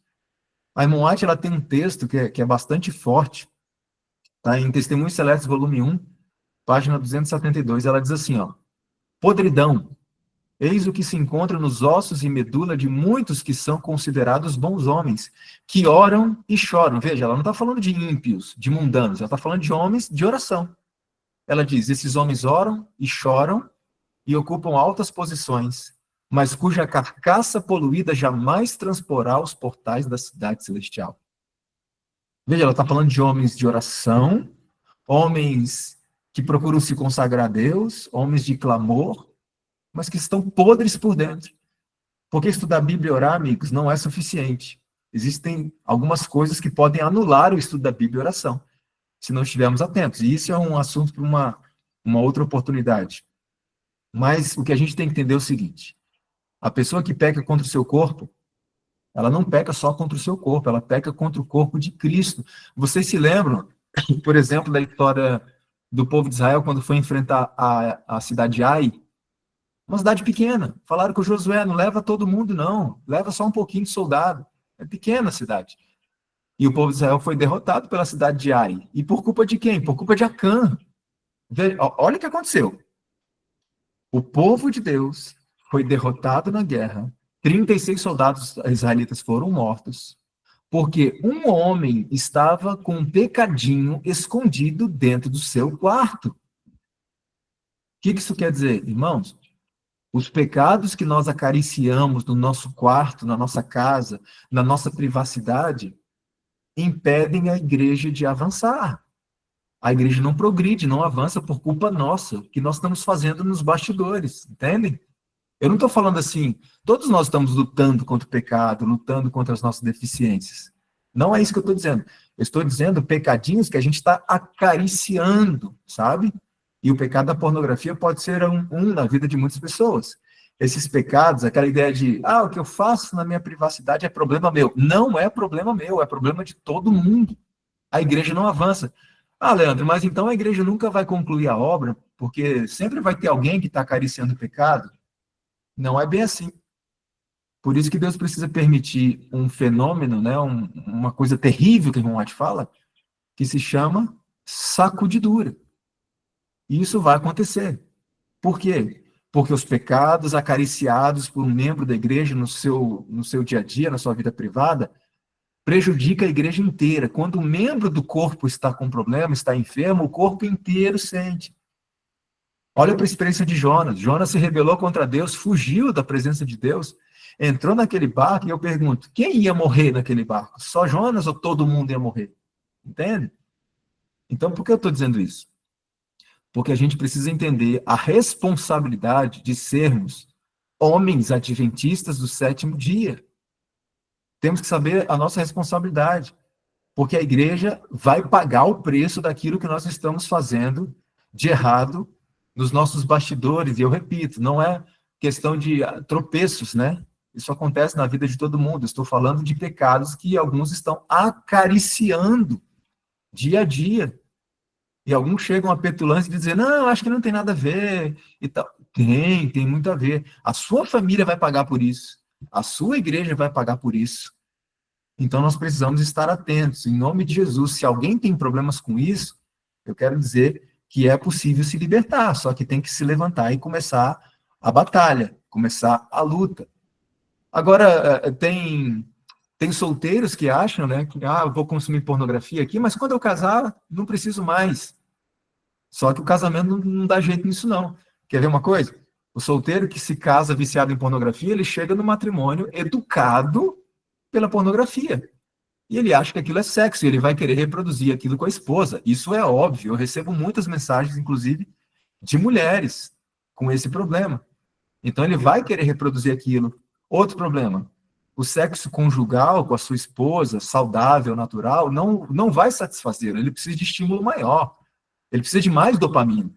Speaker 2: A Ellen White, ela tem um texto que é bastante forte, tá? Em Testemunhos Celestes, volume 1, página 272, ela diz assim, ó, podridão, eis o que se encontra nos ossos e medula de muitos que são considerados bons homens, que oram e choram. Veja, ela não está falando de ímpios, de mundanos, ela está falando de homens de oração. Ela diz, esses homens oram e choram e ocupam altas posições, mas cuja carcaça poluída jamais transporá os portais da cidade celestial. Veja, ela está falando de homens de oração, homens que procuram se consagrar a Deus, homens de clamor, mas que estão podres por dentro. Porque estudar a Bíblia e orar, amigos, não é suficiente. Existem algumas coisas que podem anular o estudo da Bíblia e oração, se não estivermos atentos. E isso é um assunto para uma outra oportunidade. Mas o que a gente tem que entender é o seguinte, a pessoa que peca contra o seu corpo, ela não peca só contra o seu corpo, ela peca contra o corpo de Cristo. Vocês se lembram, por exemplo, da história do povo de Israel quando foi enfrentar a cidade de Ai? Uma cidade pequena. Falaram com o Josué, não leva todo mundo, não. Leva só um pouquinho de soldado. É pequena a cidade. E o povo de Israel foi derrotado pela cidade de Ai. E por culpa de quem? Por culpa de Acã. Olha o que aconteceu. O povo de Deus foi derrotado na guerra. 36 soldados israelitas foram mortos, porque um homem estava com um pecadinho escondido dentro do seu quarto. O que isso quer dizer, irmãos? Os pecados que nós acariciamos no nosso quarto, na nossa casa, na nossa privacidade, impedem a igreja de avançar. A igreja não progride, não avança por culpa nossa, que nós estamos fazendo nos bastidores, entendem? Eu não estou falando assim, todos nós estamos lutando contra o pecado, lutando contra as nossas deficiências. Não é isso que eu estou dizendo. Eu estou dizendo pecadinhos que a gente está acariciando, sabe? E o pecado da pornografia pode ser um na vida de muitas pessoas. Esses pecados, aquela ideia de, o que eu faço na minha privacidade é problema meu. Não é problema meu, é problema de todo mundo. A igreja não avança. Leandro, mas então a igreja nunca vai concluir a obra, porque sempre vai ter alguém que está acariciando o pecado? Não é bem assim. Por isso que Deus precisa permitir um fenômeno, né, uma coisa terrível que o White fala, que se chama sacudidura. E isso vai acontecer. Por quê? Porque os pecados acariciados por um membro da igreja no seu dia a dia, na sua vida privada, prejudica a igreja inteira. Quando um membro do corpo está com problema, está enfermo, o corpo inteiro sente. Olha para a experiência de Jonas. Jonas se rebelou contra Deus, fugiu da presença de Deus, entrou naquele barco e eu pergunto, quem ia morrer naquele barco? Só Jonas ou todo mundo ia morrer? Entende? Então, por que eu estou dizendo isso? Porque a gente precisa entender a responsabilidade de sermos homens adventistas do sétimo dia. Temos que saber a nossa responsabilidade, porque a igreja vai pagar o preço daquilo que nós estamos fazendo de errado nos nossos bastidores. E eu repito, não é questão de tropeços, né? Isso acontece na vida de todo mundo. Estou falando de pecados que alguns estão acariciando dia a dia. E alguns chegam a petulância e dizem, não, acho que não tem nada a ver. E tal. Tem muito a ver. A sua família vai pagar por isso. A sua igreja vai pagar por isso. Então nós precisamos estar atentos. Em nome de Jesus, se alguém tem problemas com isso, eu quero dizer que é possível se libertar, só que tem que se levantar e começar a batalha, começar a luta. Agora, tem solteiros que acham, né, que eu vou consumir pornografia aqui, mas quando eu casar, não preciso mais. Só que o casamento não dá jeito nisso, não. Quer ver uma coisa? O solteiro que se casa viciado em pornografia, ele chega no matrimônio educado pela pornografia. E ele acha que aquilo é sexo, e ele vai querer reproduzir aquilo com a esposa. Isso é óbvio. Eu recebo muitas mensagens, inclusive, de mulheres com esse problema. Então ele vai querer reproduzir aquilo. Outro problema, o sexo conjugal com a sua esposa, saudável, natural, não vai satisfazê-lo. Ele precisa de estímulo maior. Ele precisa de mais dopamina.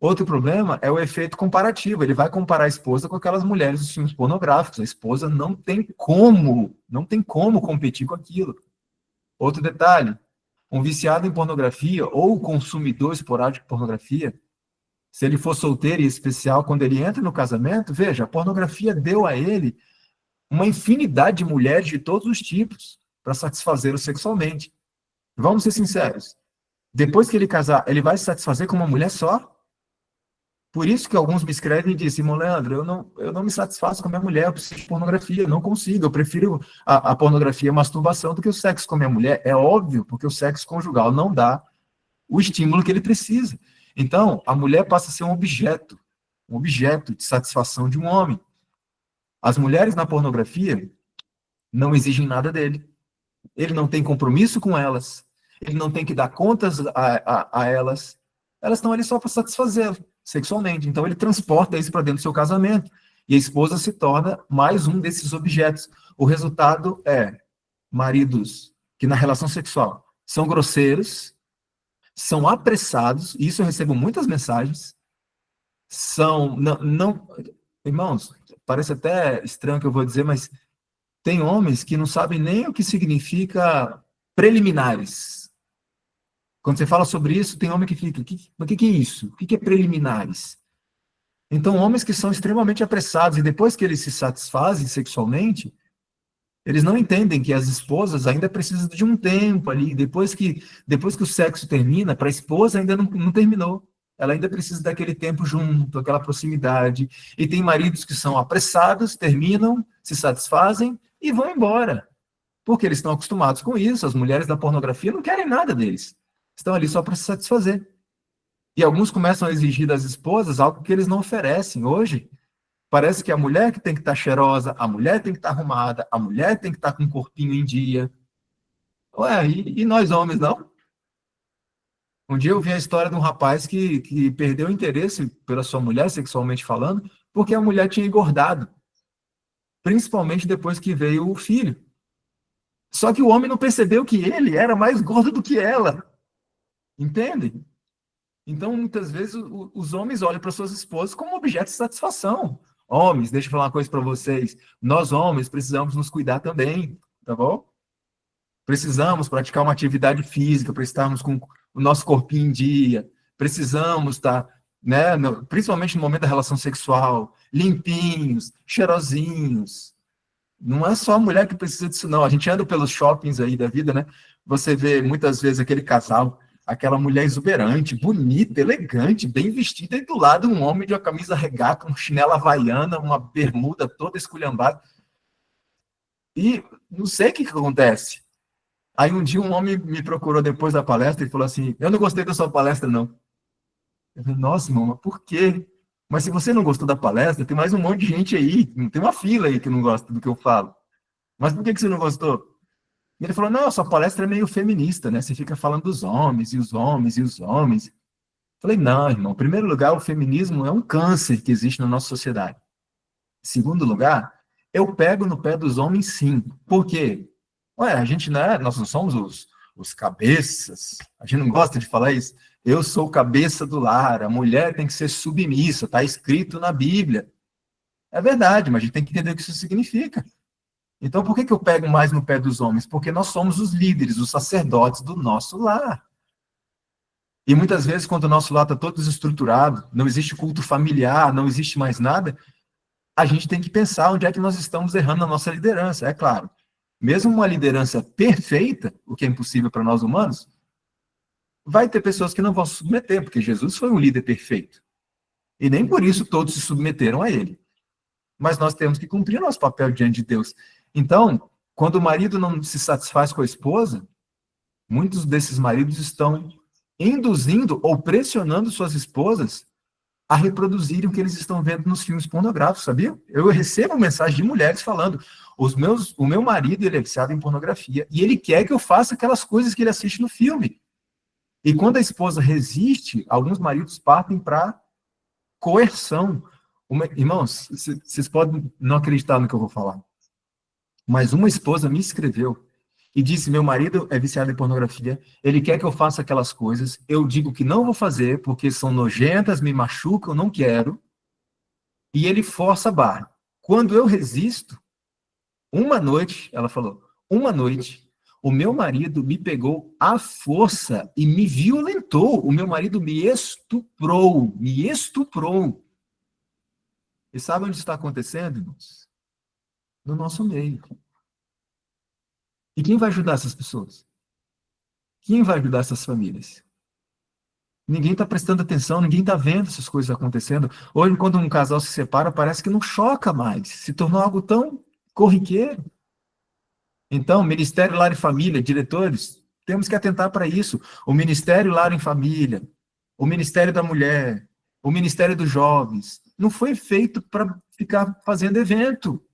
Speaker 2: Outro problema é o efeito comparativo. Ele vai comparar a esposa com aquelas mulheres dos filmes pornográficos. A esposa não tem como competir com aquilo. Outro detalhe, um viciado em pornografia ou consumidor esporádico de pornografia, se ele for solteiro e especial, quando ele entra no casamento, veja, a pornografia deu a ele uma infinidade de mulheres de todos os tipos para satisfazê-lo sexualmente. Vamos ser sinceros. Depois que ele casar, ele vai se satisfazer com uma mulher só? Por isso que alguns me escrevem e dizem, Simão Leandro, eu não me satisfaço com a minha mulher, eu preciso de pornografia, eu não consigo, eu prefiro a pornografia e a masturbação do que o sexo com a minha mulher. É óbvio, porque o sexo conjugal não dá o estímulo que ele precisa. Então, a mulher passa a ser um objeto de satisfação de um homem. As mulheres na pornografia não exigem nada dele. Ele não tem compromisso com elas, ele não tem que dar contas a elas. Elas estão ali só para satisfazê-lo sexualmente. Então, ele transporta isso para dentro do seu casamento. E a esposa se torna mais um desses objetos. O resultado é maridos que, na relação sexual, são grosseiros, são apressados, e isso eu recebo muitas mensagens, irmãos, parece até estranho o que eu vou dizer, mas tem homens que não sabem nem o que significa preliminares. Quando você fala sobre isso, tem homem que fica, o que é isso? O que é preliminares? Então, homens que são extremamente apressados, e depois que eles se satisfazem sexualmente, eles não entendem que as esposas ainda precisam de um tempo ali, depois que o sexo termina, para a esposa ainda não terminou. Ela ainda precisa daquele tempo junto, aquela proximidade. E tem maridos que são apressados, terminam, se satisfazem e vão embora. Porque eles estão acostumados com isso, as mulheres da pornografia não querem nada deles. Estão ali só para se satisfazer. E alguns começam a exigir das esposas algo que eles não oferecem. Hoje, parece que a mulher que tem que estar cheirosa, a mulher tem que estar arrumada, a mulher tem que estar com o corpinho em dia. Ué, e nós homens, não? Um dia eu vi a história de um rapaz que perdeu o interesse pela sua mulher, sexualmente falando, porque a mulher tinha engordado. Principalmente depois que veio o filho. Só que o homem não percebeu que ele era mais gordo do que ela. Entende? Então, muitas vezes, os homens olham para suas esposas como objeto de satisfação. Homens, deixa eu falar uma coisa para vocês. Nós, homens, precisamos nos cuidar também, tá bom? Precisamos praticar uma atividade física para estarmos com o nosso corpinho em dia. Precisamos estar, né, principalmente no momento da relação sexual, limpinhos, cheirosinhos. Não é só a mulher que precisa disso, não. A gente anda pelos shoppings aí da vida, né? Você vê muitas vezes aquele casal, aquela mulher exuberante, bonita, elegante, bem vestida, e do lado um homem de uma camisa regata, um chinelo havaiana, uma bermuda toda esculhambada. E não sei o que acontece. Aí um dia um homem me procurou depois da palestra e falou assim, eu não gostei da sua palestra, não. Eu falei, nossa, irmão, mas por quê? Mas se você não gostou da palestra, tem mais um monte de gente aí, tem uma fila aí que não gosta do que eu falo. Mas por que você não gostou? E ele falou, não, sua palestra é meio feminista, né? Você fica falando dos homens, e os homens, e os homens. Eu falei, não, irmão, em primeiro lugar, o feminismo é um câncer que existe na nossa sociedade. Em segundo lugar, eu pego no pé dos homens, sim. Por quê? Ué, a gente nós não somos os cabeças, a gente não gosta de falar isso. Eu sou o cabeça do lar, a mulher tem que ser submissa, está escrito na Bíblia. É verdade, mas a gente tem que entender o que isso significa. Então, por que eu pego mais no pé dos homens? Porque nós somos os líderes, os sacerdotes do nosso lar. E muitas vezes, quando o nosso lar está todo desestruturado, não existe culto familiar, não existe mais nada, a gente tem que pensar onde é que nós estamos errando na nossa liderança. É claro, mesmo uma liderança perfeita, o que é impossível para nós humanos, vai ter pessoas que não vão se submeter, porque Jesus foi um líder perfeito. E nem por isso todos se submeteram a ele. mas nós temos que cumprir nosso papel diante de Deus. Então, quando o marido não se satisfaz com a esposa, muitos desses maridos estão induzindo ou pressionando suas esposas a reproduzirem o que eles estão vendo nos filmes pornográficos, sabia? Eu recebo mensagem de mulheres falando, o meu marido, ele é viciado em pornografia, e ele quer que eu faça aquelas coisas que ele assiste no filme. E quando a esposa resiste, alguns maridos partem para coerção. Irmãos, vocês podem não acreditar no que eu vou falar, mas uma esposa me escreveu e disse, meu marido é viciado em pornografia, ele quer que eu faça aquelas coisas, eu digo que não vou fazer, porque são nojentas, me machucam, eu não quero, e ele força a barra. Quando eu resisto, uma noite, ela falou, uma noite, o meu marido me pegou à força e me violentou, o meu marido me estuprou. E sabe onde está acontecendo, irmãos? No nosso meio. E quem vai ajudar essas pessoas? Quem vai ajudar essas famílias? Ninguém está prestando atenção, ninguém está vendo essas coisas acontecendo. Hoje, quando um casal se separa, parece que não choca mais. Se tornou algo tão corriqueiro. Então, Ministério Lar e Família, diretores, temos que atentar para isso. O Ministério Lar e Família, o Ministério da Mulher, o Ministério dos Jovens, não foi feito para ficar fazendo evento.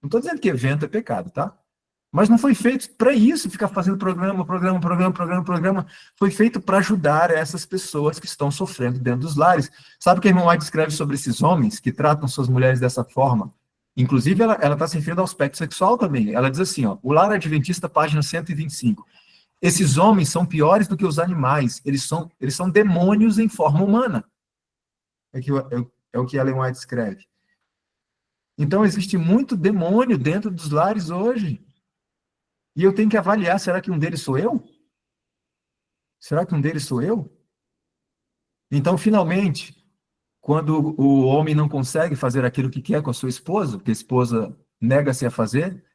Speaker 2: Não estou dizendo que evento é pecado, tá? Mas não foi feito para isso, ficar fazendo programa. Foi feito para ajudar essas pessoas que estão sofrendo dentro dos lares. Sabe o que a irmã White escreve sobre esses homens que tratam suas mulheres dessa forma? Inclusive, ela está se referindo ao aspecto sexual também. Ela diz assim, ó, o Lar Adventista, página 125. Esses homens são piores do que os animais. Eles são demônios em forma humana. É o que Ellen White escreve. Então, existe muito demônio dentro dos lares hoje. E eu tenho que avaliar, será que um deles sou eu? Será que um deles sou eu? Então, finalmente, quando o homem não consegue fazer aquilo que quer com a sua esposa, porque a esposa nega-se a fazer,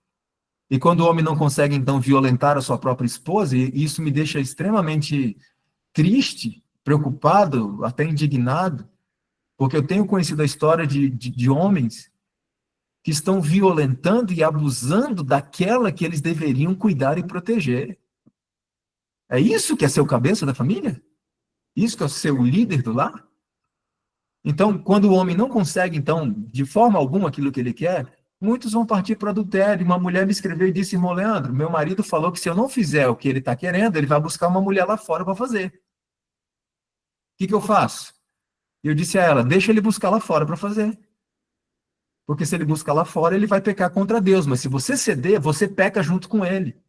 Speaker 2: e quando o homem não consegue, então, violentar a sua própria esposa, e isso me deixa extremamente triste, preocupado, até indignado, porque eu tenho conhecido a história de homens que estão violentando e abusando daquela que eles deveriam cuidar e proteger. É isso que é ser o cabeça da família? Isso que é ser o líder do lar? Então, quando o homem não consegue, então, de forma alguma aquilo que ele quer, muitos vão partir para o adultério. Uma mulher me escreveu e disse, irmão Leandro, meu marido falou que se eu não fizer o que ele está querendo, ele vai buscar uma mulher lá fora para fazer. O que eu faço? Eu disse a ela, deixa ele buscar lá fora para fazer. Porque se ele busca lá fora, ele vai pecar contra Deus. Mas se você ceder, você peca junto com ele.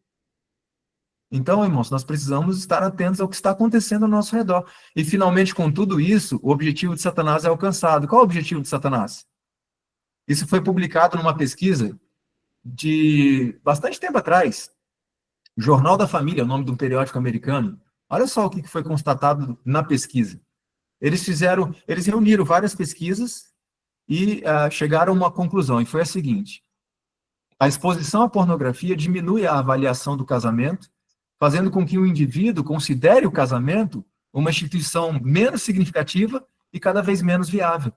Speaker 2: Então, irmãos, nós precisamos estar atentos ao que está acontecendo ao nosso redor. E, finalmente, com tudo isso, o objetivo de Satanás é alcançado. Qual é o objetivo de Satanás? Isso foi publicado numa pesquisa de bastante tempo atrás. Jornal da Família, o nome de um periódico americano. Olha só o que foi constatado na pesquisa. Eles reuniram várias pesquisas e chegaram a uma conclusão, e foi a seguinte: a exposição à pornografia diminui a avaliação do casamento, fazendo com que o indivíduo considere o casamento uma instituição menos significativa e cada vez menos viável.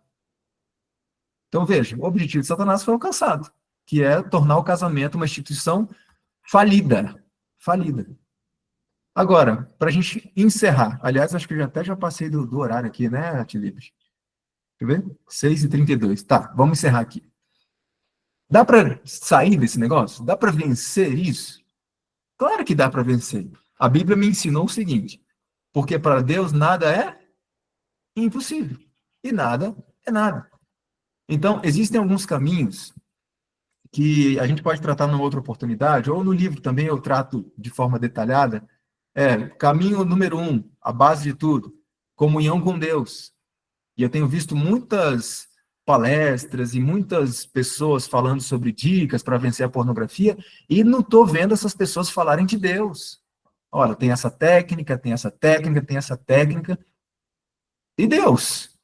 Speaker 2: Então, veja, o objetivo de Satanás foi alcançado, que é tornar o casamento uma instituição falida. Agora, para a gente encerrar, aliás, acho que eu até já passei do horário aqui, né, Atilibre? Deixa eu ver? 6h32. Tá, vamos encerrar aqui. Dá para sair desse negócio? Dá para vencer isso? Claro que dá para vencer. A Bíblia me ensinou o seguinte, porque para Deus nada é impossível. E nada é nada. Então, existem alguns caminhos que a gente pode tratar numa outra oportunidade, ou no livro também eu trato de forma detalhada. Caminho número 1, a base de tudo, comunhão com Deus. E eu tenho visto muitas palestras e muitas pessoas falando sobre dicas para vencer a pornografia, e não estou vendo essas pessoas falarem de Deus. Olha, tem essa técnica, tem essa técnica, tem essa técnica. E Deus?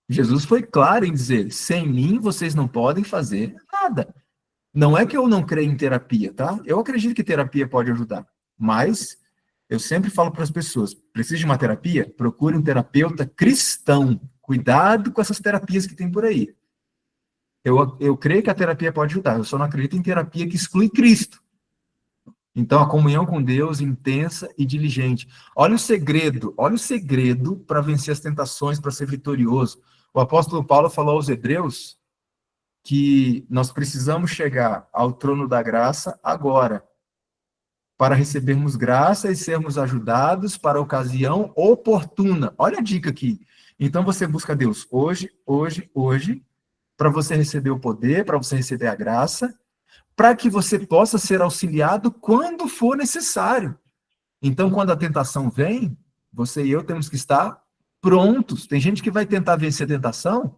Speaker 2: Jesus foi claro em dizer, sem mim vocês não podem fazer nada. Não é que eu não creio em terapia, tá? Eu acredito que terapia pode ajudar, mas eu sempre falo para as pessoas, precisa de uma terapia? Procure um terapeuta cristão. Cuidado com essas terapias que tem por aí. Eu creio que a terapia pode ajudar, eu só não acredito em terapia que exclui Cristo. Então, a comunhão com Deus intensa e diligente. Olha o segredo para vencer as tentações, para ser vitorioso. O apóstolo Paulo falou aos Hebreus que nós precisamos chegar ao trono da graça agora, para recebermos graça e sermos ajudados para a ocasião oportuna. Olha a dica aqui. Então, você busca Deus hoje, para você receber o poder, para você receber a graça, para que você possa ser auxiliado quando for necessário. Então, quando a tentação vem, você e eu temos que estar prontos. Tem gente que vai tentar vencer a tentação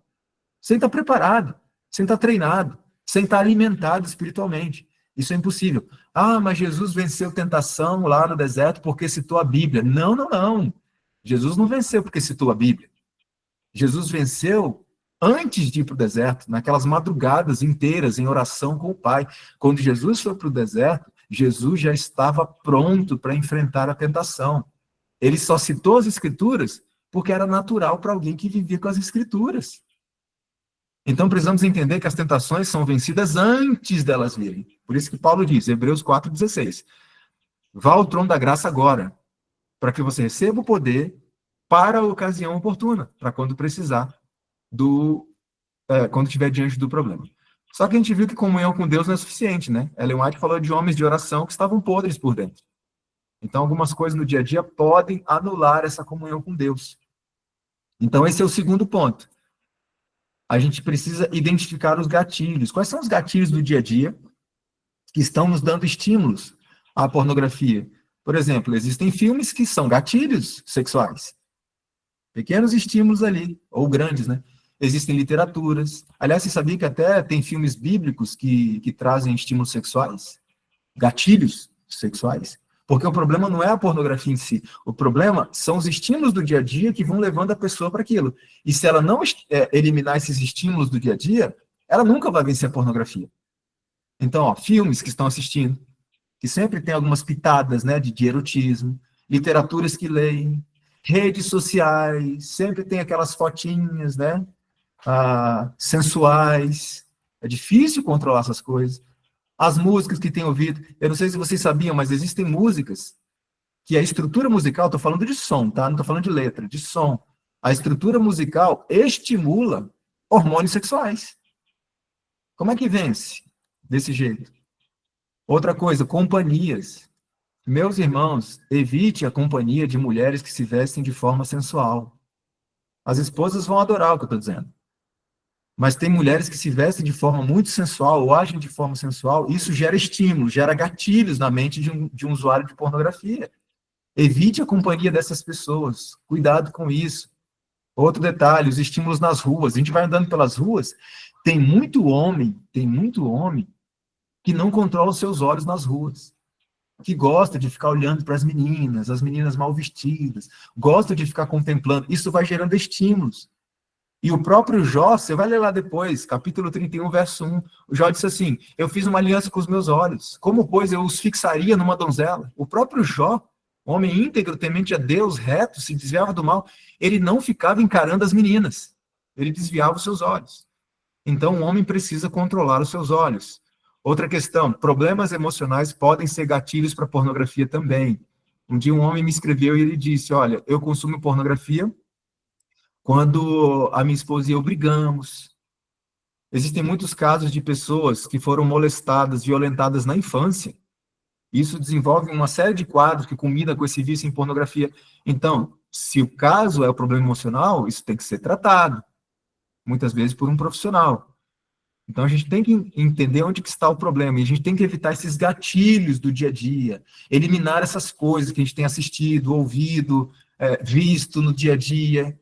Speaker 2: sem estar preparado, sem estar treinado, sem estar alimentado espiritualmente. Isso é impossível. Ah, mas Jesus venceu tentação lá no deserto porque citou a Bíblia. Não, não, não. Jesus não venceu porque citou a Bíblia. Jesus venceu antes de ir para o deserto, naquelas madrugadas inteiras em oração com o Pai. Quando Jesus foi para o deserto, Jesus já estava pronto para enfrentar a tentação. Ele só citou as Escrituras porque era natural para alguém que vivia com as Escrituras. Então precisamos entender que as tentações são vencidas antes delas virem. Por isso que Paulo diz, Hebreus 4,16, vá ao trono da graça agora, para que você receba o poder para a ocasião oportuna, para quando precisar, quando estiver diante do problema. Só que a gente viu que comunhão com Deus não é suficiente, né? Ellen White falou de homens de oração que estavam podres por dentro. Então, algumas coisas no dia a dia podem anular essa comunhão com Deus. Então, esse é o segundo ponto. A gente precisa identificar os gatilhos. Quais são os gatilhos do dia a dia que estão nos dando estímulos à pornografia? Por exemplo, existem filmes que são gatilhos sexuais. Pequenos estímulos ali, ou grandes, né? Existem literaturas. Aliás, você sabia que até tem filmes bíblicos que trazem estímulos sexuais? Gatilhos sexuais? Porque o problema não é a pornografia em si. O problema são os estímulos do dia a dia que vão levando a pessoa para aquilo. E se ela não eliminar esses estímulos do dia a dia, ela nunca vai vencer a pornografia. Então, ó, filmes que estão assistindo, que sempre tem algumas pitadas, né, de erotismo, literaturas que leem, redes sociais, sempre tem aquelas fotinhas, né, sensuais. É difícil controlar essas coisas. As músicas que tem ouvido, eu não sei se vocês sabiam, mas existem músicas que a estrutura musical, estou falando de som, tá? Não estou falando de letra, de som. A estrutura musical estimula hormônios sexuais. Como é que vence desse jeito? Outra coisa, companhias. Meus irmãos, evite a companhia de mulheres que se vestem de forma sensual. As esposas vão adorar o que eu estou dizendo. Mas tem mulheres que se vestem de forma muito sensual ou agem de forma sensual, e isso gera estímulo, gera gatilhos na mente de um usuário de pornografia. Evite a companhia dessas pessoas. Cuidado com isso. Outro detalhe, os estímulos nas ruas. A gente vai andando pelas ruas, tem muito homem que não controla os seus olhos nas ruas, que gosta de ficar olhando para as meninas mal vestidas, gosta de ficar contemplando. Isso vai gerando estímulos. E o próprio Jó, você vai ler lá depois, capítulo 31, verso 1, o Jó disse assim, eu fiz uma aliança com os meus olhos, como, pois, eu os fixaria numa donzela? O próprio Jó, homem íntegro, temente a Deus, reto, se desviava do mal, ele não ficava encarando as meninas, ele desviava os seus olhos. Então, o homem precisa controlar os seus olhos. Outra questão, problemas emocionais podem ser gatilhos para pornografia também. Um dia um homem me escreveu e ele disse, olha, eu consumo pornografia quando a minha esposa e eu brigamos. Existem muitos casos de pessoas que foram molestadas, violentadas na infância. Isso desenvolve uma série de quadros que culmina com esse vício em pornografia. Então, se o caso é o problema emocional, isso tem que ser tratado, muitas vezes por um profissional. Então, a gente tem que entender onde que está o problema, e a gente tem que evitar esses gatilhos do dia a dia, eliminar essas coisas que a gente tem assistido, ouvido, visto no dia a dia.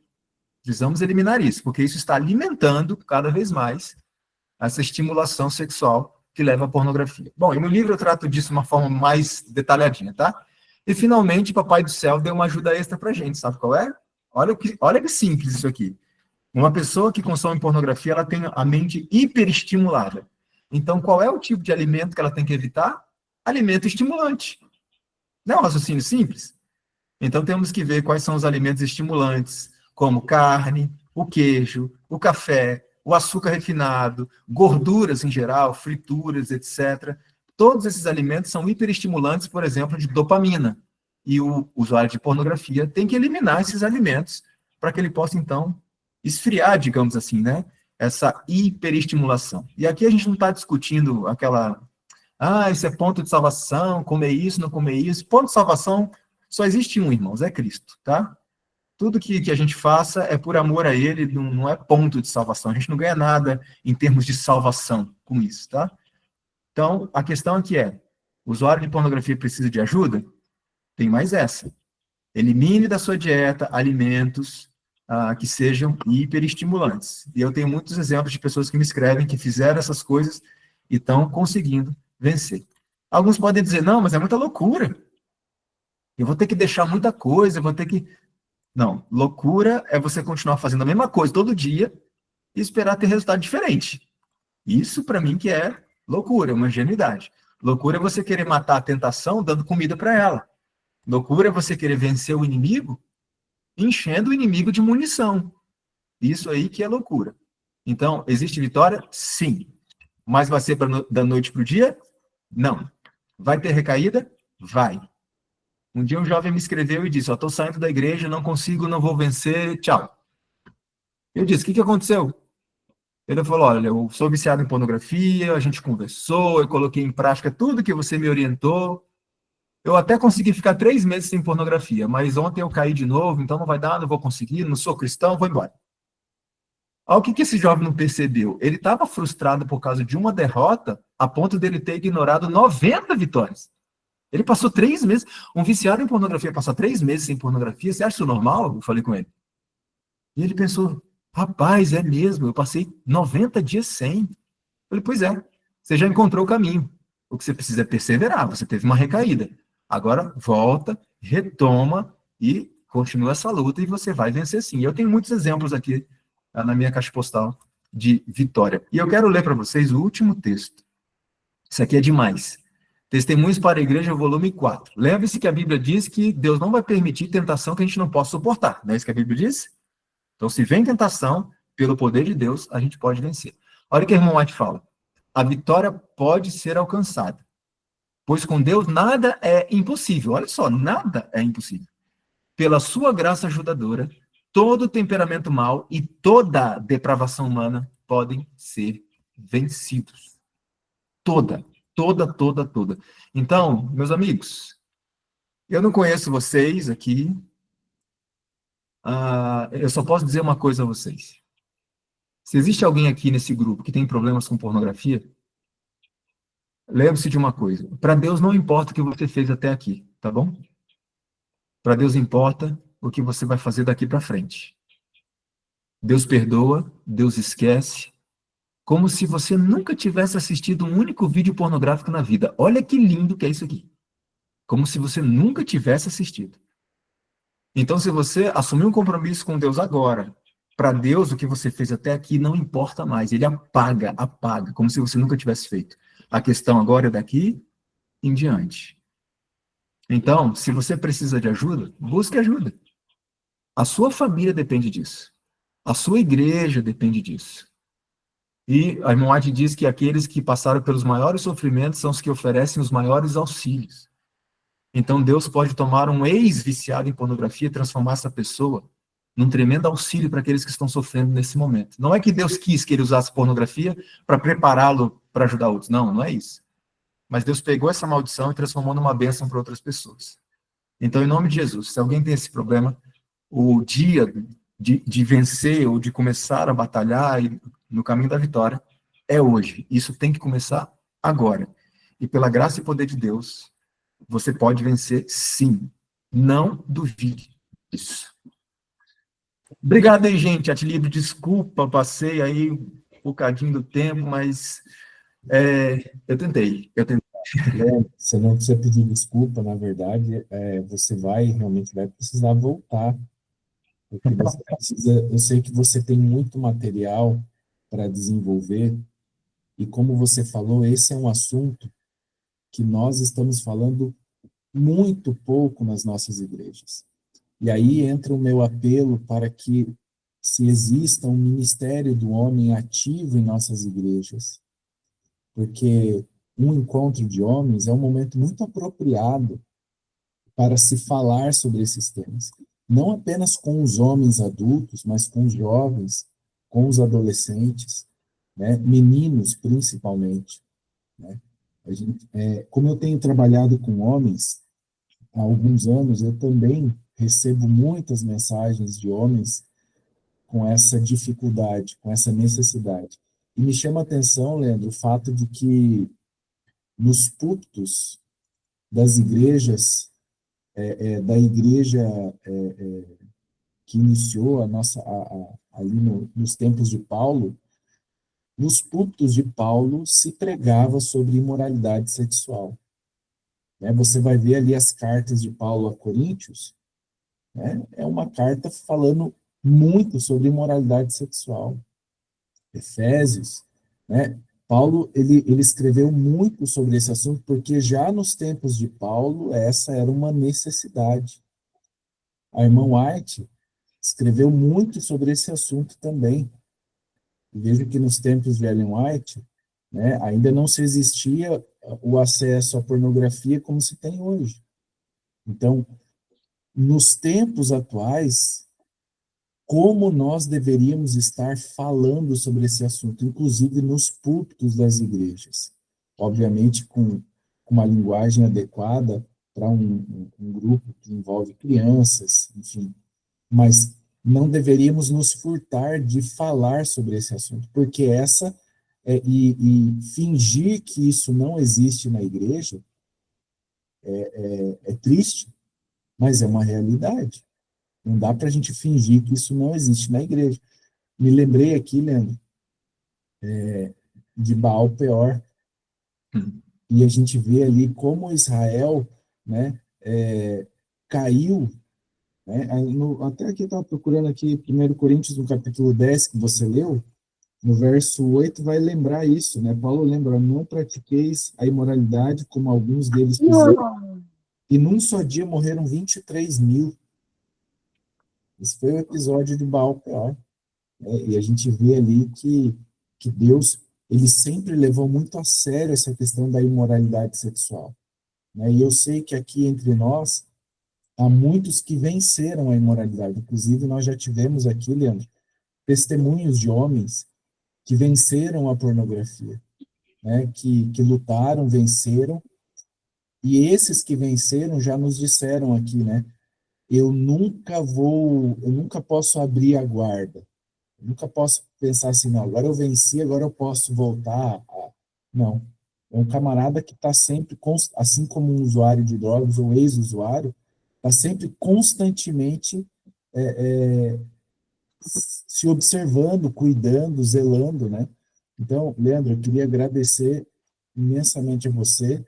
Speaker 2: Precisamos eliminar isso, porque isso está alimentando cada vez mais essa estimulação sexual que leva à pornografia. Bom, e no livro eu trato disso de uma forma mais detalhadinha, tá? E, finalmente, Papai do Céu deu uma ajuda extra pra gente, sabe qual é? Olha que simples isso aqui. Uma pessoa que consome pornografia, ela tem a mente hiperestimulada. Então, qual é o tipo de alimento que ela tem que evitar? Alimento estimulante. Não é um raciocínio simples? Então, temos que ver quais são os alimentos estimulantes, como carne, o queijo, o café, o açúcar refinado, gorduras em geral, frituras, etc. Todos esses alimentos são hiperestimulantes, por exemplo, de dopamina. E o usuário de pornografia tem que eliminar esses alimentos para que ele possa, então, esfriar, digamos assim, né? Essa hiperestimulação. E aqui a gente não está discutindo aquela, isso é ponto de salvação, comer isso, não comer isso. Ponto de salvação só existe um, irmãos, é Cristo, tá? Tudo que a gente faça é por amor a Ele, não é ponto de salvação. A gente não ganha nada em termos de salvação com isso, tá? Então, a questão aqui o usuário de pornografia precisa de ajuda? Tem mais essa. Elimine da sua dieta alimentos que sejam hiperestimulantes. E eu tenho muitos exemplos de pessoas que me escrevem que fizeram essas coisas e estão conseguindo vencer. Alguns podem dizer, não, mas é muita loucura. Eu vou ter que deixar muita coisa, eu vou ter que... Não, loucura é você continuar fazendo a mesma coisa todo dia e esperar ter resultado diferente. Isso, para mim, que é loucura, uma ingenuidade. Loucura é você querer matar a tentação dando comida para ela. Loucura é você querer vencer o inimigo enchendo o inimigo de munição. Isso aí que é loucura. Então, existe vitória? Sim. Mas vai ser da noite para o dia? Não. Vai ter recaída? Vai. Um dia um jovem me escreveu e disse, estou saindo da igreja, não consigo, não vou vencer, tchau. Eu disse, o que aconteceu? Ele falou, olha, eu sou viciado em pornografia, a gente conversou, eu coloquei em prática tudo que você me orientou, eu até consegui ficar 3 meses sem pornografia, mas ontem eu caí de novo, então não vai dar, não vou conseguir, não sou cristão, vou embora. O que esse jovem não percebeu? Ele estava frustrado por causa de uma derrota, a ponto dele ter ignorado 90 vitórias. Ele passou 3 meses, um viciado em pornografia passar 3 meses sem pornografia, você acha isso normal? Eu falei com ele. E ele pensou, rapaz, é mesmo, eu passei 90 dias sem. Eu falei, pois é, você já encontrou o caminho. O que você precisa é perseverar, você teve uma recaída. Agora, volta, retoma e continua essa luta e você vai vencer sim. Eu tenho muitos exemplos aqui na minha caixa postal de vitória. E eu quero ler para vocês o último texto. Isso aqui é demais. Testemunhos para a Igreja, volume 4. Lembre-se que a Bíblia diz que Deus não vai permitir tentação que a gente não possa suportar. Não é isso que a Bíblia diz? Então, se vem tentação, pelo poder de Deus, a gente pode vencer. Olha o que o irmão White fala. A vitória pode ser alcançada, pois com Deus nada é impossível. Olha só, nada é impossível. Pela sua graça ajudadora, todo temperamento mau e toda depravação humana podem ser vencidos. Toda. Então, meus amigos, eu não conheço vocês aqui, eu só posso dizer uma coisa a vocês. Se existe alguém aqui nesse grupo que tem problemas com pornografia, lembre-se de uma coisa, para Deus não importa o que você fez até aqui, tá bom? Para Deus importa o que você vai fazer daqui para frente. Deus perdoa, Deus esquece, como se você nunca tivesse assistido um único vídeo pornográfico na vida. Olha que lindo que é isso aqui. Como se você nunca tivesse assistido. Então, se você assumir um compromisso com Deus agora, para Deus o que você fez até aqui não importa mais. Ele apaga, como se você nunca tivesse feito. A questão agora é daqui em diante. Então, se você precisa de ajuda, busque ajuda. A sua família depende disso. A sua igreja depende disso. E a irmã White diz que aqueles que passaram pelos maiores sofrimentos são os que oferecem os maiores auxílios. Então, Deus pode tomar um ex-viciado em pornografia e transformar essa pessoa num tremendo auxílio para aqueles que estão sofrendo nesse momento. Não é que Deus quis que ele usasse pornografia para prepará-lo para ajudar outros. Não, não é isso. Mas Deus pegou essa maldição e transformou numa bênção para outras pessoas. Então, em nome de Jesus, se alguém tem esse problema, o dia de vencer ou de começar a batalhar no caminho da vitória é hoje. Isso tem que começar agora. E pela graça e poder de Deus, você pode vencer sim. Não duvide disso. Obrigado aí, gente. Atilíbio, desculpa, passei aí um bocadinho do tempo, mas eu tentei.
Speaker 1: Você não precisa pedir desculpa, na verdade, você realmente vai precisar voltar, porque você precisa, eu sei que você tem muito material para desenvolver, e como você falou, esse é um assunto que nós estamos falando muito pouco nas nossas igrejas. E aí entra o meu apelo para que se exista um ministério do homem ativo em nossas igrejas, porque um encontro de homens é um momento muito apropriado para se falar sobre esses temas. Não apenas com os homens adultos, mas com os jovens, com os adolescentes, né? Meninos principalmente. Né? Como eu tenho trabalhado com homens há alguns anos, eu também recebo muitas mensagens de homens com essa dificuldade, com essa necessidade. E me chama a atenção, Leandro, o fato de que nos púlpitos das igrejas, da igreja que iniciou a nossa, ali nos tempos de Paulo, nos púlpitos de Paulo se pregava sobre imoralidade sexual. Né? Você vai ver ali as cartas de Paulo a Coríntios, né? É uma carta falando muito sobre imoralidade sexual. Efésios, né? Paulo, ele escreveu muito sobre esse assunto, porque já nos tempos de Paulo, essa era uma necessidade. A irmã White escreveu muito sobre esse assunto também. E vejo que nos tempos de Ellen White, né, ainda não se existia o acesso à pornografia como se tem hoje. Então, nos tempos atuais, como nós deveríamos estar falando sobre esse assunto, inclusive nos púlpitos das igrejas. Obviamente, com uma linguagem adequada para um grupo que envolve crianças, enfim. Mas não deveríamos nos furtar de falar sobre esse assunto, porque e fingir que isso não existe na igreja é triste, mas é uma realidade. Não dá para a gente fingir que isso não existe na igreja. Me lembrei aqui, Leandro, de Baal Peor, e a gente vê ali como Israel, né, caiu, né, até aqui eu estava procurando aqui, 1 Coríntios, no capítulo 10, que você leu, no verso 8 vai lembrar isso, né? Paulo lembra, não pratiqueis a imoralidade como alguns deles fizeram, e num só dia morreram 23 mil. Esse foi o episódio de Baal Peor. E a gente vê ali que Deus, ele sempre levou muito a sério essa questão da imoralidade sexual. Né? E eu sei que aqui entre nós, há muitos que venceram a imoralidade. Inclusive, nós já tivemos aqui, Leandro, testemunhos de homens que venceram a pornografia, né? Que lutaram, venceram, e esses que venceram já nos disseram aqui, né? Eu nunca posso abrir a guarda. Eu nunca posso pensar assim, não, agora eu venci, agora eu posso voltar. Não. É um camarada que está sempre, assim como um usuário de drogas ou ex-usuário, está sempre constantemente se observando, cuidando, zelando, né? Então, Leandro, eu queria agradecer imensamente a você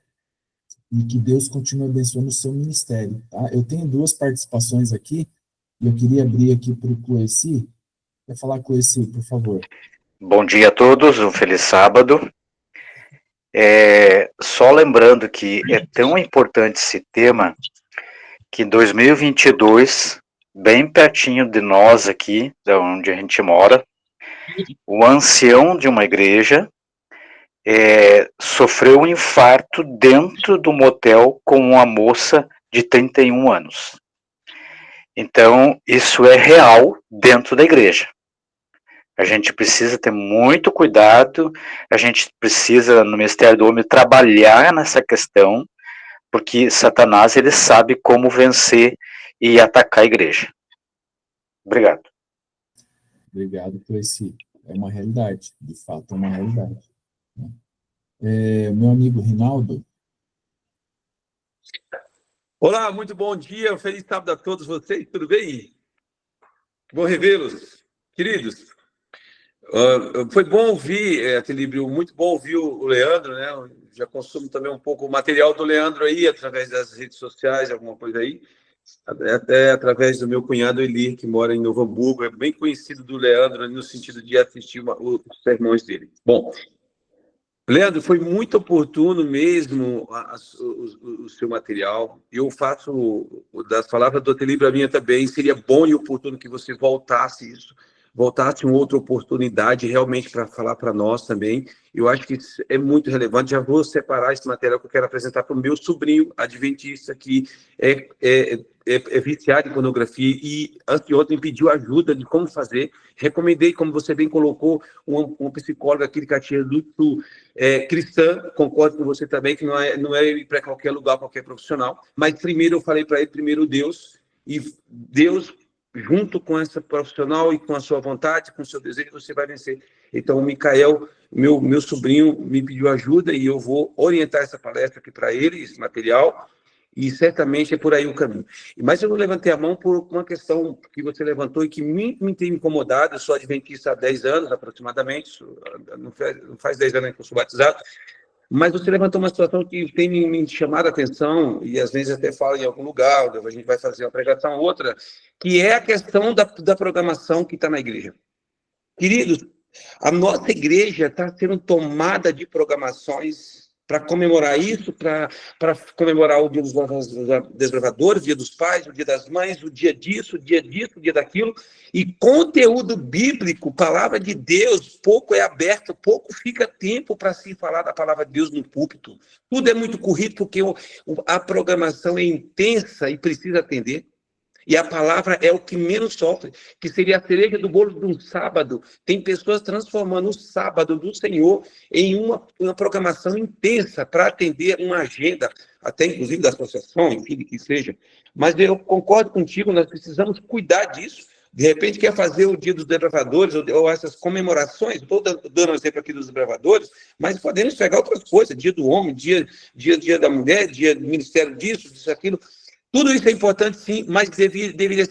Speaker 1: e que Deus continue abençoando o seu ministério, tá? Eu tenho 2 participações aqui e eu queria abrir aqui para o Cloeci. Quer falar, Cloeci, por favor?
Speaker 3: Bom dia a todos, um feliz sábado. Só lembrando que é tão importante esse tema que em 2022, bem pertinho de nós aqui, de onde a gente mora, o ancião de uma igreja sofreu um infarto dentro do motel com uma moça de 31 anos. Então, isso é real dentro da igreja. A gente precisa ter muito cuidado, a gente precisa, no Ministério do Homem, trabalhar nessa questão, porque Satanás, ele sabe como vencer e atacar a igreja. Obrigado.
Speaker 1: Obrigado por esse... É uma realidade, de fato, é uma realidade. Meu amigo Rinaldo.
Speaker 4: Olá, muito bom dia, feliz sábado a todos vocês, tudo bem? Bom revê-los, queridos. Foi bom ouvir, Equilíbrio, muito bom ouvir o Leandro, né? Eu já consumo também um pouco o material do Leandro aí, através das redes sociais, alguma coisa aí, até através do meu cunhado Elir, que mora em Novo Hamburgo, é bem conhecido do Leandro no sentido de assistir os sermões dele. Bom, Leandro, foi muito oportuno mesmo o seu material. Eu faço das palavras do Equilíbrio a minha também. Seria bom e oportuno que você voltasse isso, voltasse uma outra oportunidade realmente para falar para nós também. Eu acho que isso é muito relevante. Já vou separar esse material que eu quero apresentar para o meu sobrinho adventista, que é viciado em pornografia e anteontem pediu ajuda de como fazer. Recomendei, como você bem colocou, uma psicóloga aqui de Caxias do Sul, cristã, concordo com você também, que não é ir para qualquer lugar, qualquer profissional, mas primeiro eu falei para ele, primeiro Deus, e Deus, junto com essa profissional e com a sua vontade, com o seu desejo, você vai vencer. Então, o Micael, meu sobrinho, me pediu ajuda e eu vou orientar essa palestra aqui para ele, esse material, e certamente é por aí o caminho. Mas eu não levantei a mão por uma questão que você levantou e que me tem incomodado. Eu sou adventista há 10 anos, aproximadamente, não faz 10 anos que eu sou batizado, mas você levantou uma situação que tem me chamado a atenção, e às vezes até fala em algum lugar, a gente vai fazer uma pregação outra, que é a questão da programação que está na igreja. Queridos, a nossa igreja está sendo tomada de programações para comemorar isso, para comemorar o Dia dos Desbravadores, o Dia dos Pais, o Dia das Mães, o dia disso, o dia daquilo, e conteúdo bíblico, palavra de Deus, pouco é aberto, pouco fica tempo para se falar da palavra de Deus no púlpito. Tudo é muito corrido porque a programação é intensa e precisa atender. E a palavra é o que menos sofre, que seria a cereja do bolo de um sábado. Tem pessoas transformando o sábado do Senhor em uma programação intensa para atender uma agenda, até inclusive da associação, enfim, que seja. Mas eu concordo contigo, nós precisamos cuidar disso. De repente quer fazer o Dia dos Desbravadores ou essas comemorações, estou dando um exemplo aqui dos desbravadores, mas podemos pegar outras coisas, Dia do Homem, dia da Mulher, Dia do Ministério disso, aquilo. Tudo isso é importante, sim, mas deveria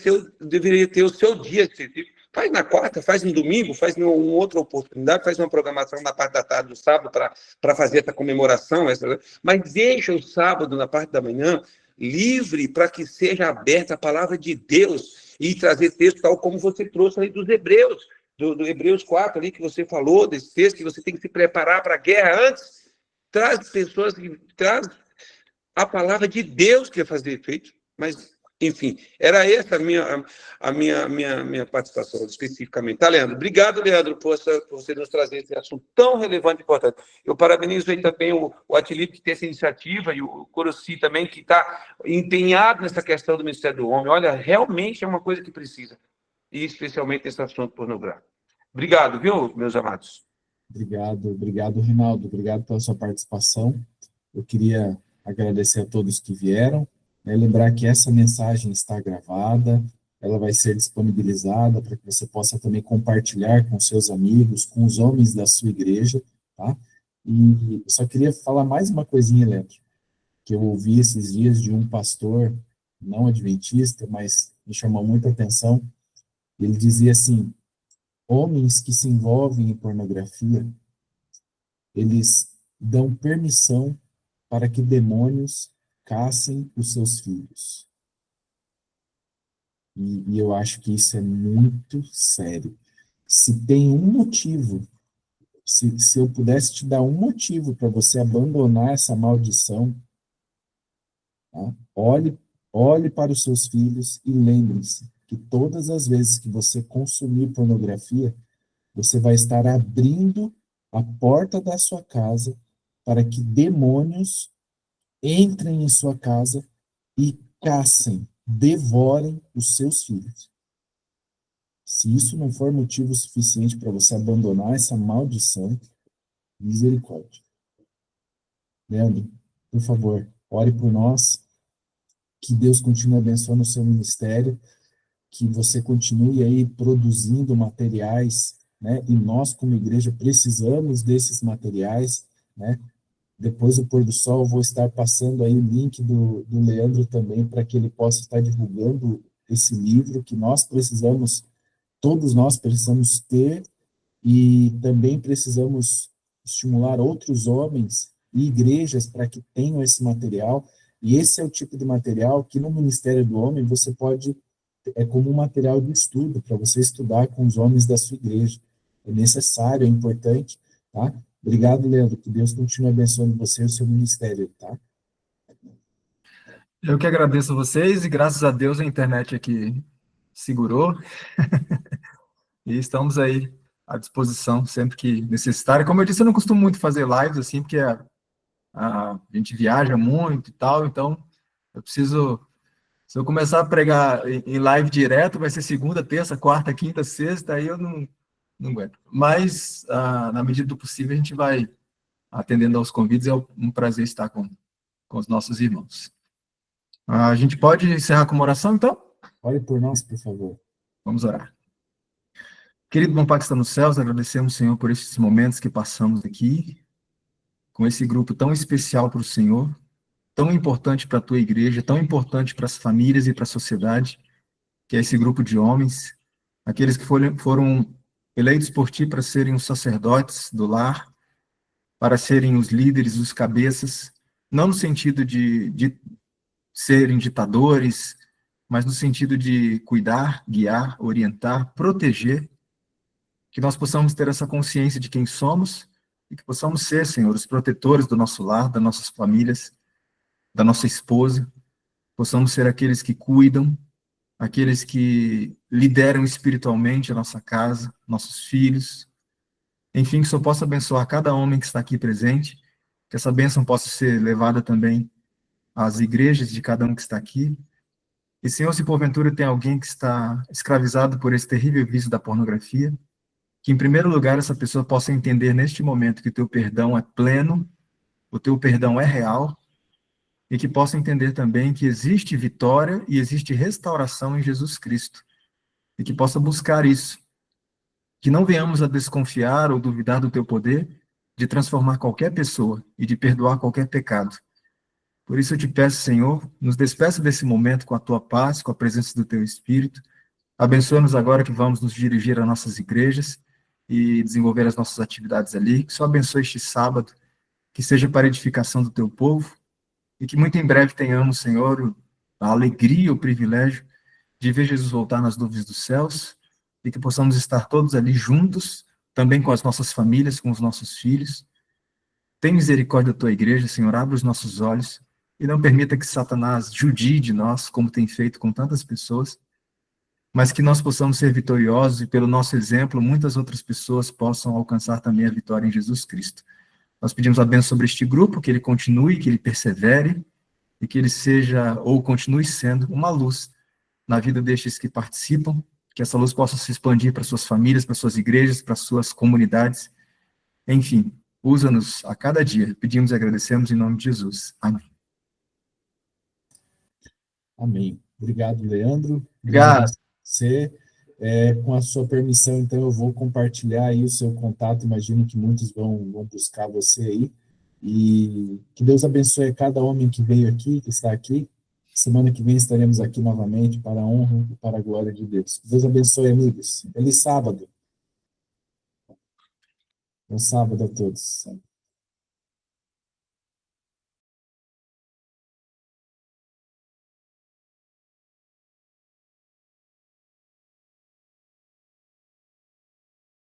Speaker 4: ter o seu dia específico. Faz na quarta, faz no domingo, faz em outra oportunidade, faz uma programação na parte da tarde do sábado para fazer essa comemoração, mas deixa o sábado, na parte da manhã, livre para que seja aberta a palavra de Deus e trazer texto tal como você trouxe ali dos Hebreus, do Hebreus 4 ali que você falou, desse texto, que você tem que se preparar para a guerra antes. Traz pessoas que traz a palavra de Deus que ia fazer efeito, mas, enfim, era essa a minha participação especificamente. Tá, Leandro? Obrigado, Leandro, por você nos trazer esse assunto tão relevante e importante. Eu parabenizo aí também o Atilip, que tem essa iniciativa, e o Corossi também, que está empenhado nessa questão do Ministério do Homem. Olha, realmente é uma coisa que precisa, e especialmente esse assunto pornográfico. Obrigado, viu, meus amados?
Speaker 1: Obrigado, Rinaldo. Obrigado pela sua participação. Eu queria agradecer a todos que vieram, lembrar que essa mensagem está gravada, ela vai ser disponibilizada para que você possa também compartilhar com seus amigos, com os homens da sua igreja, tá? E eu só queria falar mais uma coisinha, Leandro, que eu ouvi esses dias de um pastor, não adventista, mas me chamou muita atenção. Ele dizia assim: homens que se envolvem em pornografia, eles dão permissão para que demônios caçem os seus filhos. E eu acho que isso é muito sério. Se tem um motivo, se eu pudesse te dar um motivo para você abandonar essa maldição, tá? Olhe para os seus filhos e lembre-se que todas as vezes que você consumir pornografia, você vai estar abrindo a porta da sua casa para que demônios entrem em sua casa e caçem, devorem os seus filhos. Se isso não for motivo suficiente para você abandonar essa maldição, misericórdia. Leandro, por favor, ore por nós, que Deus continue abençoando o seu ministério, que você continue aí produzindo materiais, né? E nós, como igreja, precisamos desses materiais, né? Depois do pôr do sol, eu vou estar passando aí o link do Leandro também, para que ele possa estar divulgando esse livro que nós precisamos, todos nós precisamos ter, e também precisamos estimular outros homens e igrejas para que tenham esse material. E esse é o tipo de material que no Ministério do Homem você pode, é como um material de estudo, para você estudar com os homens da sua igreja. É necessário, é importante, tá? Obrigado, Leandro, que Deus continue abençoando você e o seu ministério, tá?
Speaker 2: Eu que agradeço a vocês, e graças a Deus a internet aqui segurou. e estamos aí à disposição sempre que necessitar. Como eu disse, eu não costumo muito fazer lives assim, porque a gente viaja muito e tal, então eu preciso, se eu começar a pregar em live direto, vai ser segunda, terça, quarta, quinta, sexta, aí eu não aguento. Mas, na medida do possível, a gente vai atendendo aos convites, é um prazer estar com os nossos irmãos. A gente pode encerrar com uma oração, então?
Speaker 1: Ore por nós, por favor.
Speaker 2: Vamos orar. Querido bom Pai que está nos céus, agradecemos, Senhor, por esses momentos que passamos aqui, com esse grupo tão especial para o Senhor, tão importante para a tua igreja, tão importante para as famílias e para a sociedade, que é esse grupo de homens, aqueles que foram eleitos por ti para serem os sacerdotes do lar, para serem os líderes, os cabeças, não no sentido de serem ditadores, mas no sentido de cuidar, guiar, orientar, proteger, que nós possamos ter essa consciência de quem somos e que possamos ser, Senhor, os protetores do nosso lar, das nossas famílias, da nossa esposa, possamos ser aqueles que cuidam, aqueles que lideram espiritualmente a nossa casa, nossos filhos, enfim, que só possa abençoar cada homem que está aqui presente, que essa bênção possa ser levada também às igrejas de cada um que está aqui. E, Senhor, se porventura tem alguém que está escravizado por esse terrível vício da pornografia, que, em primeiro lugar, essa pessoa possa entender neste momento que o teu perdão é pleno, o teu perdão é real, e que possa entender também que existe vitória e existe restauração em Jesus Cristo, e que possa buscar isso, que não venhamos a desconfiar ou duvidar do teu poder de transformar qualquer pessoa e de perdoar qualquer pecado. Por isso eu te peço, Senhor, nos despeça desse momento com a tua paz, com a presença do teu Espírito. Abençoa-nos agora que vamos nos dirigir às nossas igrejas e desenvolver as nossas atividades ali. Que só abençoe este sábado, que seja para a edificação do teu povo e que muito em breve tenhamos, Senhor, a alegria, o privilégio de ver Jesus voltar nas nuvens dos céus e que possamos estar todos ali juntos, também com as nossas famílias, com os nossos filhos. Tem misericórdia da tua igreja, Senhor, abre os nossos olhos e não permita que Satanás judie de nós, como tem feito com tantas pessoas, mas que nós possamos ser vitoriosos e, pelo nosso exemplo, muitas outras pessoas possam alcançar também a vitória em Jesus Cristo. Nós pedimos a bênção sobre este grupo, que ele continue, que ele persevere e que ele seja, ou continue sendo, uma luz na vida destes que participam, que essa luz possa se expandir para suas famílias, para suas igrejas, para suas comunidades. Enfim, usa-nos a cada dia. Pedimos e agradecemos em nome de Jesus. Amém.
Speaker 1: Amém. Obrigado, Leandro.
Speaker 2: Obrigado.
Speaker 1: Você, com a sua permissão, então, eu vou compartilhar aí o seu contato. Imagino que muitos vão buscar você aí. E que Deus abençoe a cada homem que veio aqui, que está aqui. Semana que vem estaremos aqui novamente para a honra e para a glória de Deus. Deus abençoe, amigos. Feliz sábado. Bom sábado a todos.